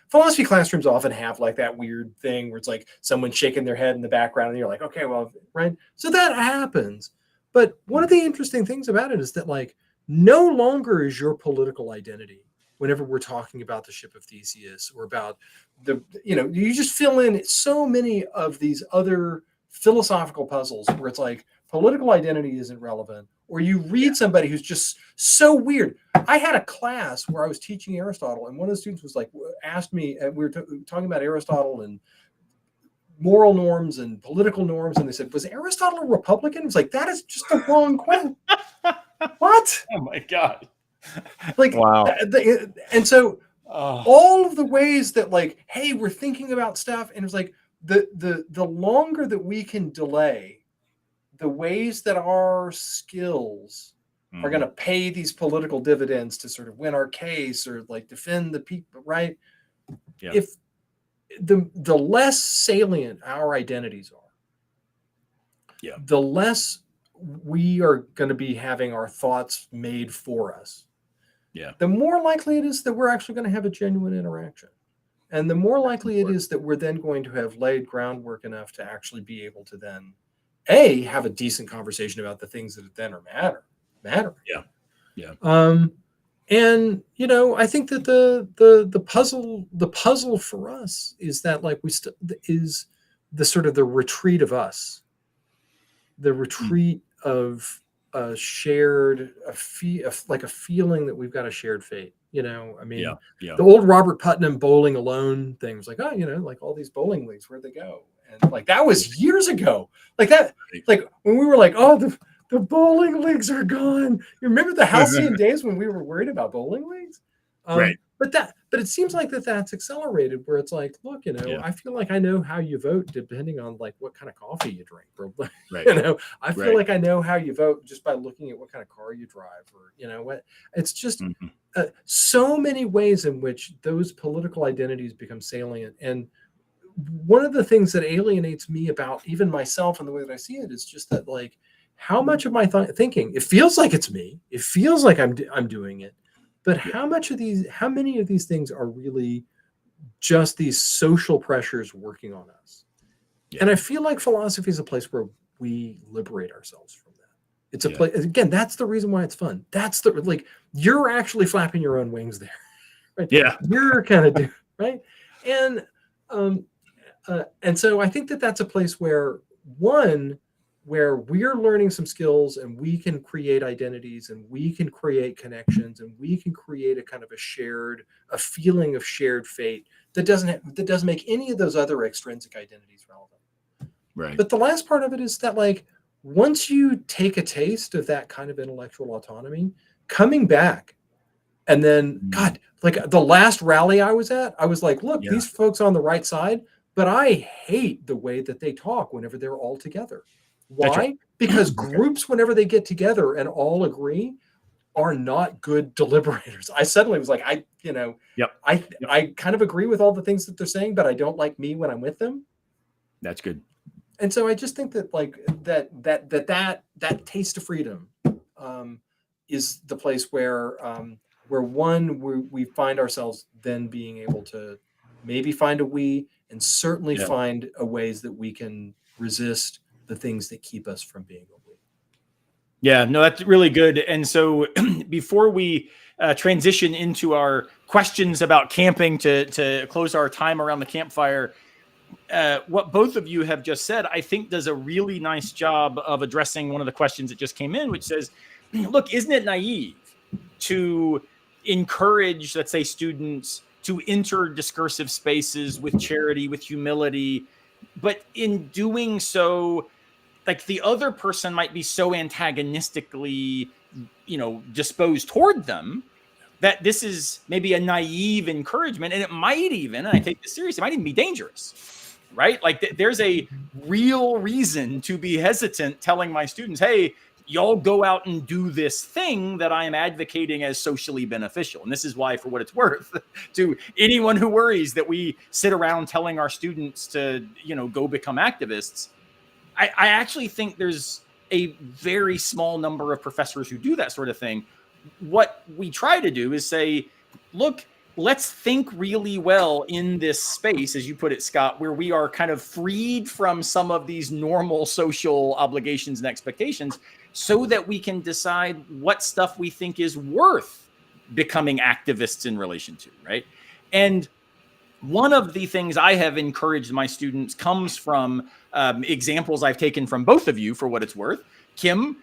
Philosophy classrooms often have like that weird thing where it's like someone shaking their head in the background and you're like, okay, well, right. So that happens. But one of the interesting things about it is that, like, no longer is your political identity, whenever we're talking about the ship of Theseus or about you just fill in so many of these other philosophical puzzles where it's like political identity isn't relevant, or you read somebody who's just so weird. I had a class where I was teaching Aristotle, and one of the students was like, asked me, and we were talking about Aristotle and moral norms and political norms, and they said, was Aristotle a Republican? It's like, that is just the wrong question. What? Oh my God. Like, wow. And so all of the ways that, like, hey, we're thinking about stuff, and it's like the longer that we can delay the ways that our skills are going to pay these political dividends to sort of win our case or like defend the people, right? Yeah. If the less salient our identities are, yeah, the less we are going to be having our thoughts made for us, yeah, the more likely it is that we're actually going to have a genuine interaction. And the more likely it is that we're then going to have laid groundwork enough to actually be able to then, A, have a decent conversation about the things that then are matter. Yeah. Yeah. And I think that the puzzle for us is that like is the sort of the retreat of us, the retreat of a shared like a feeling that we've got a shared fate. I mean, yeah. the old Robert Putnam bowling alone thing was like, oh, like all these bowling leagues, where'd they go? And like that was years ago. Like that, like when we were like, oh, the bowling leagues are gone. You remember the halcyon days when we were worried about bowling leagues? Right. But it seems like that's accelerated where it's like, look, I feel like I know how you vote depending on like what kind of coffee you drink. Right. I feel like I know how you vote just by looking at what kind of car you drive or, what it's just so many ways in which those political identities become salient. And one of the things that alienates me about even myself and the way that I see it is just that like how much of my thinking, it feels like it's me. It feels like I'm doing it. But how many of these things are really just these social pressures working on us? Yeah. And I feel like philosophy is a place where we liberate ourselves from that. It's a place, again, that's the reason why it's fun. That's you're actually flapping your own wings there. Right? Yeah. You're kind of doing, right? And so I think that that's a place where where we're learning some skills and we can create identities and we can create connections and we can create a kind of a feeling of shared fate that doesn't make any of those other extrinsic identities relevant. Right. But the last part of it is that like, once you take a taste of that kind of intellectual autonomy, coming back and then, God, like the last rally I was at, I was like, look, these folks on the right side, but I hate the way that they talk whenever they're all together. Why? Right. Because groups, whenever they get together and all agree, are not good deliberators. I suddenly was like, I kind of agree with all the things that they're saying, but I don't like me when I'm with them. That's good. And so I just think that like that taste of freedom is the place where we find ourselves then being able to maybe find a we and certainly find a ways that we can resist the things that keep us from being a we. Yeah, no, that's really good. And so before we transition into our questions about camping to close our time around the campfire, what both of you have just said, I think does a really nice job of addressing one of the questions that just came in, which says, look, isn't it naive to encourage, let's say, students to enter discursive spaces with charity, with humility, but in doing so, like the other person might be so antagonistically, disposed toward them that this is maybe a naive encouragement, and it might even, and I take this seriously, it might even be dangerous, right? Like there's a real reason to be hesitant telling my students, hey, y'all go out and do this thing that I am advocating as socially beneficial. And this is why, for what it's worth, to anyone who worries that we sit around telling our students to, go become activists, I actually think there's a very small number of professors who do that sort of thing. What we try to do is say, look, let's think really well in this space, as you put it, Scott, where we are kind of freed from some of these normal social obligations and expectations so that we can decide what stuff we think is worth becoming activists in relation to, right? And one of the things I have encouraged my students comes from examples I've taken from both of you, for what it's worth. Kim,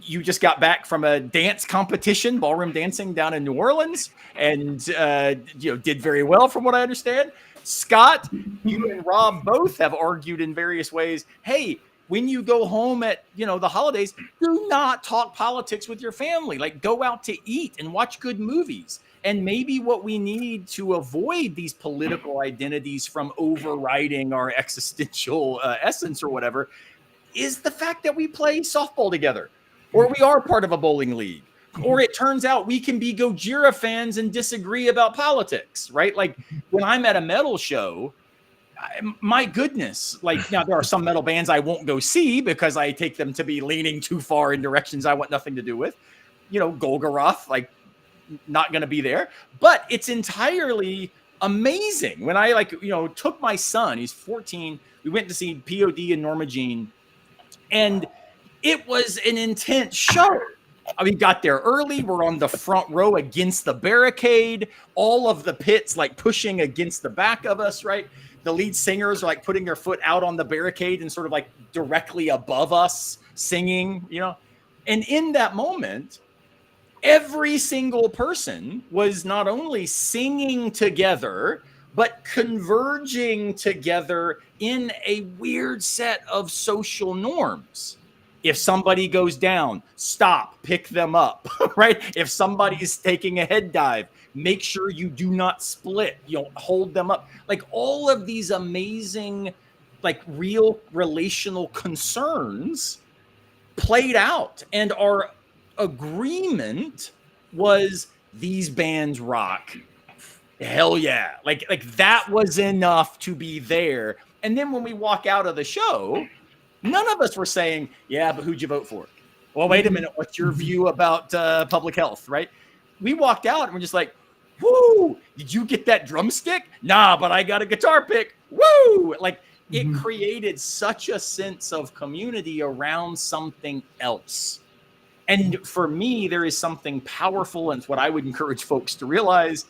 you just got back from a dance competition, ballroom dancing down in New Orleans, and did very well from what I understand. Scott, you and Rob both have argued in various ways, hey, when you go home at the holidays, do not talk politics with your family. Like, go out to eat and watch good movies. And maybe what we need to avoid these political identities from overriding our existential essence or whatever is the fact that we play softball together, or we are part of a bowling league, Or it turns out we can be Gojira fans and disagree about politics, right? Like when I'm at a metal show, my goodness, like now there are some metal bands I won't go see because I take them to be leaning too far in directions I want nothing to do with. You know, Golgoroth, like not going to be there, but it's entirely amazing. When I took my son, he's 14, we went to see POD and Norma Jean, and it was an intense show. We got there early. We're on the front row against the barricade, all of the pits like pushing against the back of us, right? The lead singers are like putting their foot out on the barricade and sort of like directly above us singing, and in that moment, every single person was not only singing together, but converging together in a weird set of social norms. If somebody goes down, stop, pick them up, right? If somebody's taking a head dive, make sure you do not split, hold them up. Like all of these amazing, like real relational concerns played out, and our agreement was these bands rock. Hell yeah. Like that was enough to be there. And then when we walk out of the show, none of us were saying, yeah, but who'd you vote for? Well, wait a minute. What's your view about public health, right? We walked out and we're just like, woo, did you get that drumstick? Nah, but I got a guitar pick. Woo! Like it created such a sense of community around something else. And for me, there is something powerful, and it's what I would encourage folks to realize.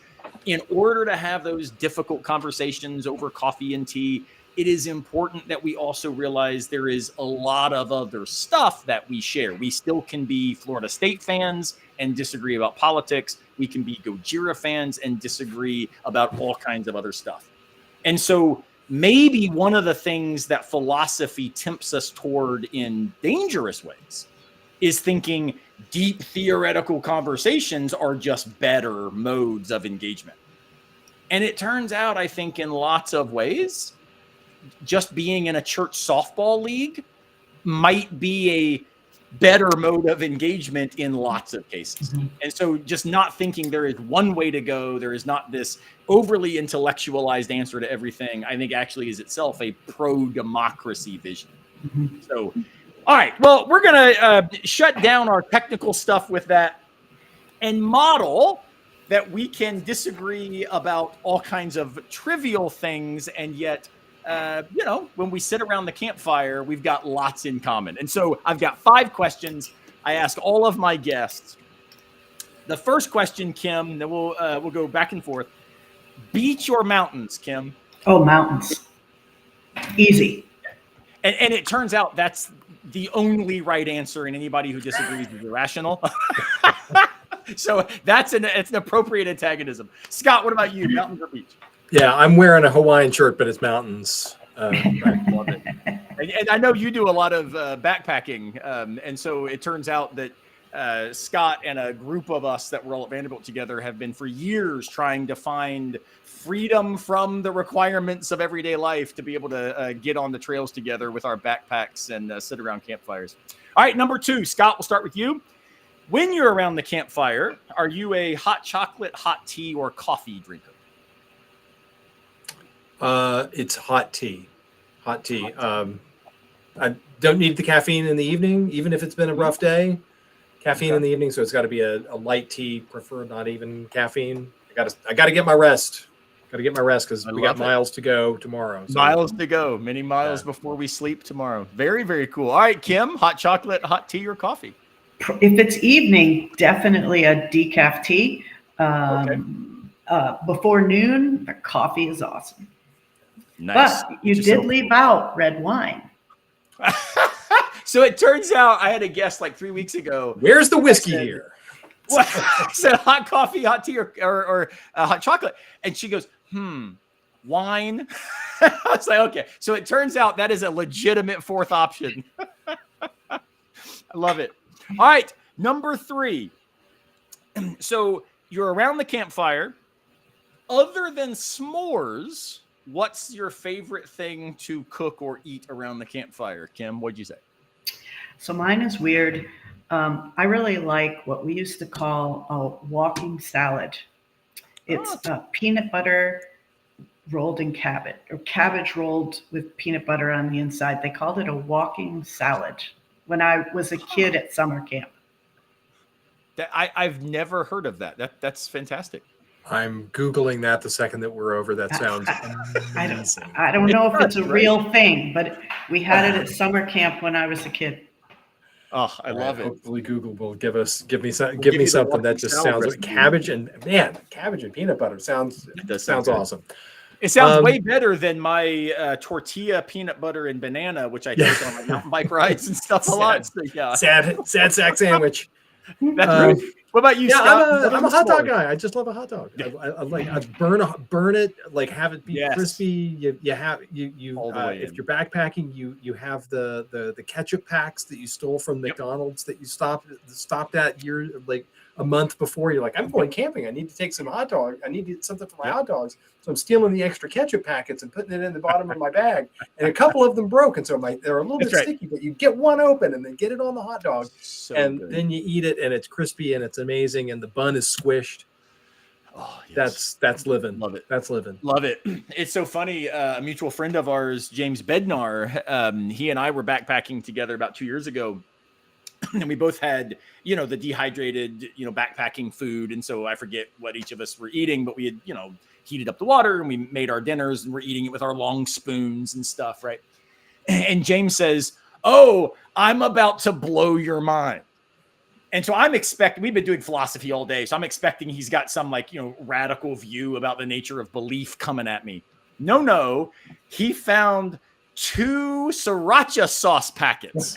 In order to have those difficult conversations over coffee and tea, it is important that we also realize there is a lot of other stuff that we share. We still can be Florida State fans and disagree about politics. We can be Gojira fans and disagree about all kinds of other stuff. And so maybe one of the things that philosophy tempts us toward in dangerous ways is thinking deep theoretical conversations are just better modes of engagement. And it turns out, I think, in lots of ways, just being in a church softball league might be a better mode of engagement in lots of cases. And so just not thinking there is one way to go, there is not this overly intellectualized answer to everything, I think actually is itself a pro-democracy vision. So, all right, well, we're going to shut down our technical stuff with that and model that we can disagree about all kinds of trivial things, and yet when we sit around the campfire, we've got lots in common. And so I've got 5 questions I ask all of my guests. The first question, Kim, then we'll go back and forth. Beach or mountains, Kim? Oh, mountains. Easy. And it turns out that's the only right answer, and anybody who disagrees is irrational. So it's an appropriate antagonism. Scott, what about you? Mountains or beach? Yeah, I'm wearing a Hawaiian shirt, but it's mountains. I love it. And I know you do a lot of backpacking, and so it turns out that Scott and a group of us that were all at Vanderbilt together have been for years trying to find freedom from the requirements of everyday life to be able to get on the trails together with our backpacks and sit around campfires. All right, number 2, Scott, we'll start with you. When you're around the campfire, are you a hot chocolate, hot tea, or coffee drinker? It's hot tea. Hot tea. I don't need the caffeine in the evening, even if it's been a rough day. Caffeine in the evening, so it's got to be a light tea, prefer not even caffeine. I got to get my rest. Got to get my rest because we got miles to go tomorrow. So. Miles to go, many miles before we sleep tomorrow. Very, very cool. All right, Kim, hot chocolate, hot tea, or coffee? If it's evening, definitely a decaf tea. Before noon, the coffee is awesome. Nice. But you did leave out red wine. So it turns out I had a guest like 3 weeks ago. Where's the whiskey here? I said hot coffee, hot tea, or hot chocolate. And she goes, wine. I was like, okay. So it turns out that is a legitimate 4th option. I love it. All right. Number 3. So you're around the campfire. Other than s'mores, what's your favorite thing to cook or eat around the campfire? Kim, what'd you say? So mine is weird. I really like what we used to call a walking salad. It's peanut butter rolled in cabbage, or cabbage rolled with peanut butter on the inside. They called it a walking salad when I was a kid at summer camp. I've never heard of that. That's fantastic. I'm Googling that the second that we're over. That sounds amazing. I don't know if it's a real thing, but we had it at summer camp when I was a kid. Oh, I love it. Hopefully Google will give me something that just sounds like cabbage and peanut butter sounds awesome. It sounds way better than my tortilla, peanut butter, and banana, which I take on my mountain bike rides and stuff a lot. So, yeah. Sad sack sandwich. That's right. What about you, Scott? I'm a hot dog guy. I just love a hot dog. I burn it, like have it be crispy. If you're backpacking, you have the ketchup packs that you stole from McDonald's that you stopped at like a month before. You're like, I'm going camping. I need to take some hot dog. I need something for my hot dogs. So I'm stealing the extra ketchup packets and putting it in the bottom of my bag. And a couple of them broke, and so they're a little bit sticky. But you get one open and then get it on the hot dog, then you eat it, and it's crispy and it's amazing, and the bun is squished. Oh, yes. That's living. Love it. That's living. Love it. It's so funny. A mutual friend of ours, James Bednar, he and I were backpacking together about 2 years ago. And we both had, the dehydrated, backpacking food. And so I forget what each of us were eating, but we had, heated up the water and we made our dinners and we're eating it with our long spoons and stuff. Right. And James says, "Oh, I'm about to blow your mind." And so we've been doing philosophy all day. So I'm expecting he's got some radical view about the nature of belief coming at me. No, he found 2 sriracha sauce packets.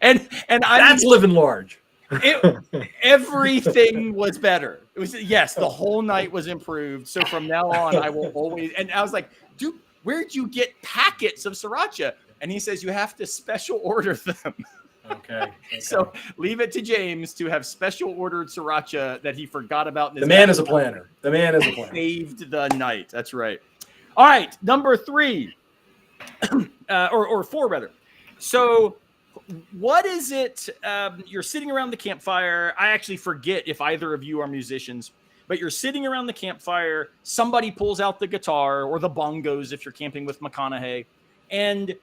And that's living large. Everything was better. It was the whole night was improved. So from now on, I will always. And I was like, "Dude, where'd you get packets of sriracha?" And he says, "You have to special order them." Okay. So leave it to James to have special ordered sriracha that he forgot about. In his The man is a planner. Saved the night. That's right. All right, number 3, or 4 rather. So. What is it? You're sitting around the campfire. I actually forget if either of you are musicians, but you're sitting around the campfire. Somebody pulls out the guitar or the bongos if you're camping with McConaughey. And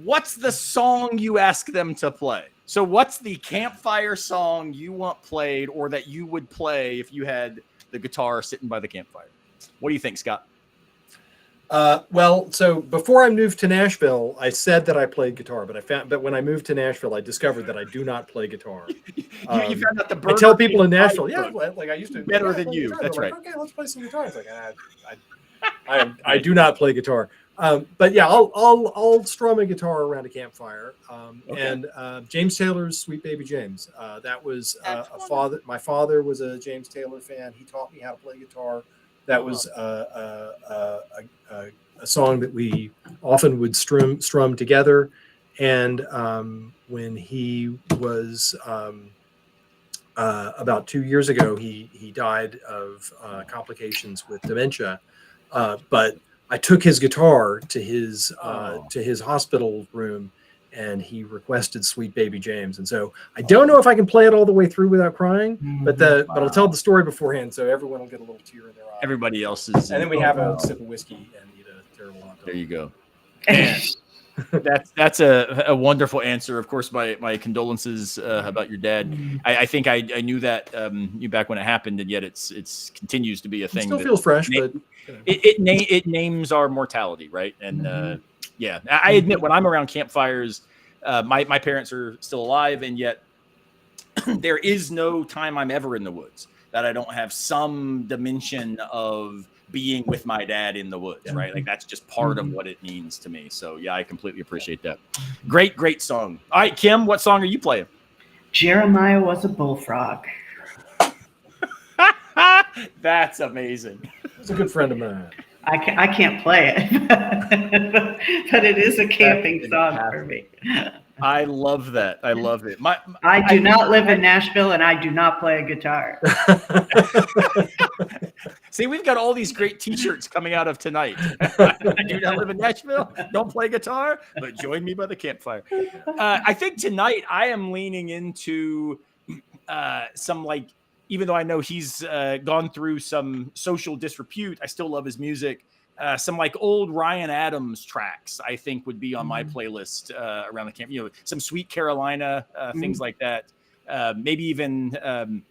what's the song you ask them to play? So what's the campfire song you want played or that you would play if you had the guitar sitting by the campfire? What do you think, Scott? So before I moved to Nashville, I said that I played guitar, but when I moved to Nashville, I discovered that I do not play guitar. You found out I tell people in Nashville, like I used to better than you. That's right. Okay, let's play some guitar. It's like I do not play guitar. But yeah, I'll strum a guitar around a campfire. And James Taylor's "Sweet Baby James." That was my father was a James Taylor fan. He taught me how to play guitar. That was a song that we often would strum together. And when he was about 2 years ago, he died of complications with dementia. But I took his guitar to his hospital room, and he requested "Sweet Baby James." And so I don't know if I can play it all the way through without crying, but I'll tell the story beforehand, so everyone will get a little tear in their eye. Everybody else is. And then we have a sip of whiskey and eat a terrible hot dog. There you go. That's a wonderful answer. Of course, my condolences about your dad. I think I knew that you back when it happened, and yet it's continues to be a thing. It still feels fresh, but it names our mortality, right? And I admit when I'm around campfires, my parents are still alive, and yet there is no time I'm ever in the woods that I don't have some dimension of being with my dad in the woods, right? Like that's just part of what it means to me. So yeah, I completely appreciate that. Great song. All right, Kim, what song are you playing? Jeremiah Was a Bullfrog. That's amazing. He's a good friend of mine. I can't play it, but it is a camping song for me. I love that. I love it. I do not live in Nashville, and I do not play a guitar. See, we've got all these great T-shirts coming out of tonight. I do not live in Nashville, don't play guitar, but join me by the campfire. I think tonight I am leaning into some, like, even though I know he's gone through some social disrepute, I still love his music. Some like old Ryan Adams tracks, I think, would be on my playlist around the camp. You know, some Sweet Carolina, things like that. Maybe even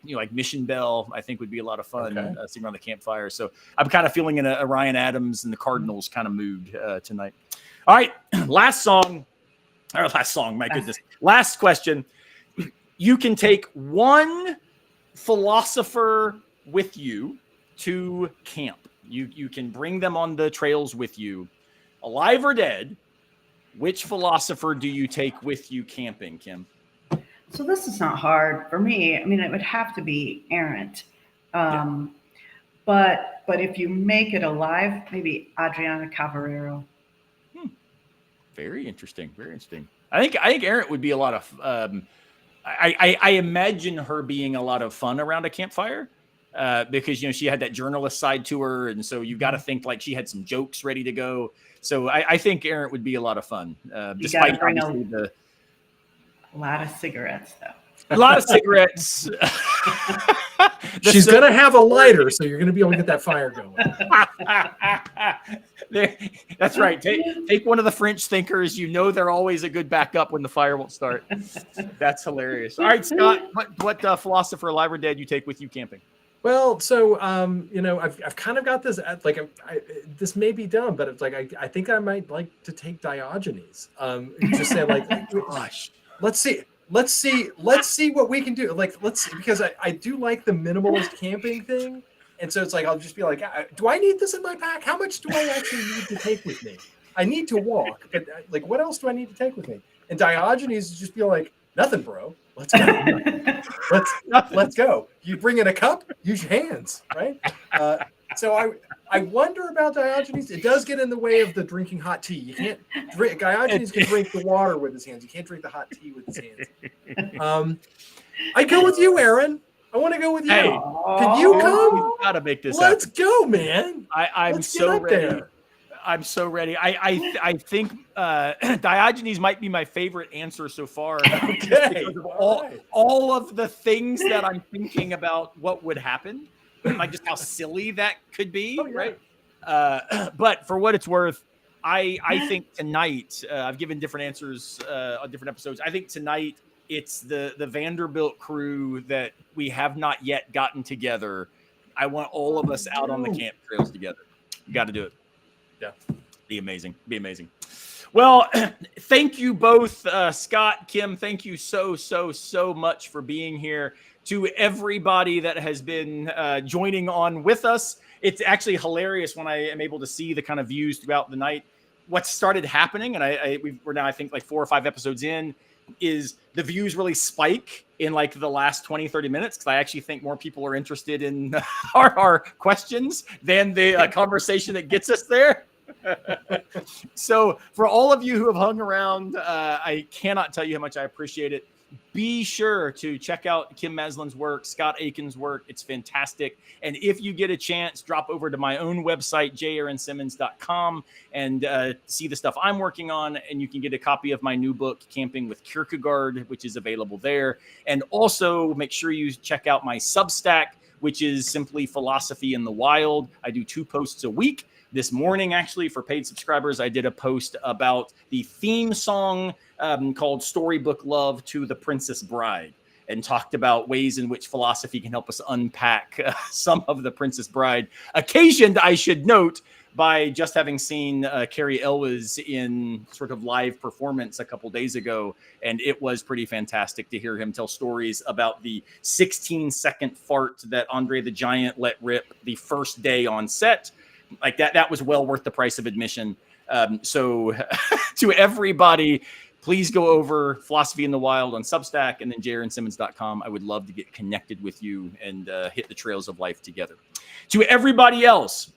like Mission Bell, I think would be a lot of fun sitting around the campfire. So I'm kind of feeling in a Ryan Adams and the Cardinals kind of mood tonight. All right, last song, my goodness. Last question. You can take one philosopher with you to camp. You can bring them on the trails with you. Alive or dead, which philosopher do you take with you camping, Kim? So this is not hard for me. I mean, it would have to be Arendt. But if you make it alive, maybe Adriana Cavarero. Very interesting. Very interesting. I think Arendt would be a lot of. I imagine her being a lot of fun around a campfire. Because she had that journalist side to her, and so you've got to think like she had some jokes ready to go. So I think Arendt would be a lot of fun. Despite bring a lot of cigarettes, though. A lot of cigarettes. She's gonna have a lighter, so you're gonna be able to get that fire going. That's right. Take one of the French thinkers. They're always a good backup when the fire won't start. That's hilarious. All right, Scott. What philosopher, alive or dead, you take with you camping? Well, so I've kind of got this this may be dumb, but it's like I think I might like to take Diogenes. Just say like, gosh, let's see what we can do. Like because I do like the minimalist camping thing, and so it's like I'll just be like, do I need this in my pack? How much do I actually need to take with me? I need to walk, but like, what else do I need to take with me? And Diogenes is just be like, nothing, bro. Let's go. Let's go. You bring in a cup, use your hands, right? So I wonder about Diogenes. It does get in the way of the drinking hot tea. You can't drink. Diogenes can drink the water with his hands. You can't drink the hot tea with his hands. I go with you, Aaron. I want to go with you. Hey, can you come? We've got to make this Let's happen. go, man. I'm so ready. There. I'm so ready. I think Diogenes might be my favorite answer so far. Okay. All of the things that I'm thinking about what would happen, like just how silly that could be, right? But for what it's worth, I think tonight, I've given different answers on different episodes. I think tonight it's the Vanderbilt crew that we have not yet gotten together. I want all of us out on the camp trails together. You got to do it. Yeah, be amazing. Well, thank you both, Scott, Kim. Thank you so much for being here. To everybody that has been joining on with us, it's actually hilarious when I am able to see the kind of views throughout the night. What started happening, and we're now I think like 4 or 5 episodes in, is the views really spike in like the last 20-30 minutes, because I actually think more people are interested in our questions than the conversation that gets us there. So for all of you who have hung around, I cannot tell you how much I appreciate it. Be sure to check out Kim Maslin's work, Scott Aikin's work. It's fantastic. And if you get a chance, drop over to my own website, jaronsimmons.com, and see the stuff I'm working on. And you can get a copy of my new book, Camping with Kierkegaard, which is available there. And also make sure you check out my Substack, which is simply Philosophy in the Wild. I do 2 posts a week. This morning, actually, for paid subscribers, I did a post about the theme song called Storybook Love to the Princess Bride, and talked about ways in which philosophy can help us unpack some of the Princess Bride, occasioned, I should note, by just having seen Carrie Elwes in sort of live performance a couple days ago. And it was pretty fantastic to hear him tell stories about the 16-second fart that Andre the Giant let rip the first day on set. Like that was well worth the price of admission. So to everybody, please go over Philosophy in the Wild on Substack and then jaronsimmons.com. I would love to get connected with you and hit the trails of life together. To everybody else,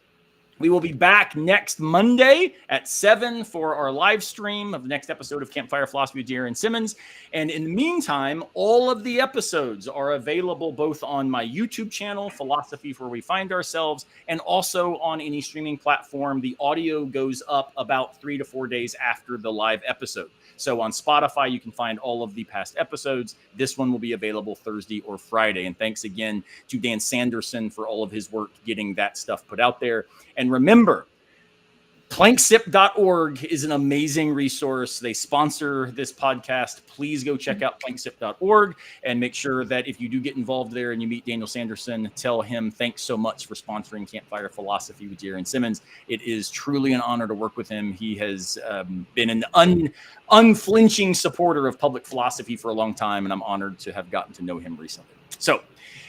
We will be back next Monday at 7 for our live stream of the next episode of Campfire Philosophy with Aaron Simmons. And in the meantime, all of the episodes are available both on my YouTube channel, Philosophy for Where We Find Ourselves, and also on any streaming platform. The audio goes up about 3 to 4 days after the live episode. So on Spotify, you can find all of the past episodes. This one will be available Thursday or Friday. And thanks again to Dan Sanderson for all of his work getting that stuff put out there. And remember, planksip.org is an amazing resource. They sponsor this podcast. Please go check out planksip.org and make sure that if you do get involved there and you meet Daniel Sanderson, tell him thanks so much for sponsoring Campfire Philosophy with Aaron Simmons. It is truly an honor to work with him. He has been an unflinching supporter of public philosophy for a long time, and I'm honored to have gotten to know him recently. So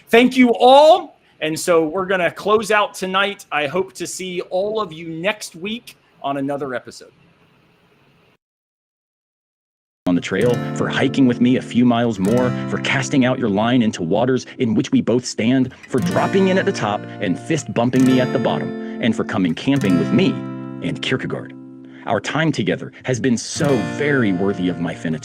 thank you all. And so we're going to close out tonight. I hope to see all of you next week on another episode. On the trail, for hiking with me a few miles more, for casting out your line into waters in which we both stand, for dropping in at the top and fist bumping me at the bottom, and for coming camping with me and Kierkegaard. Our time together has been so very worthy of my finitude.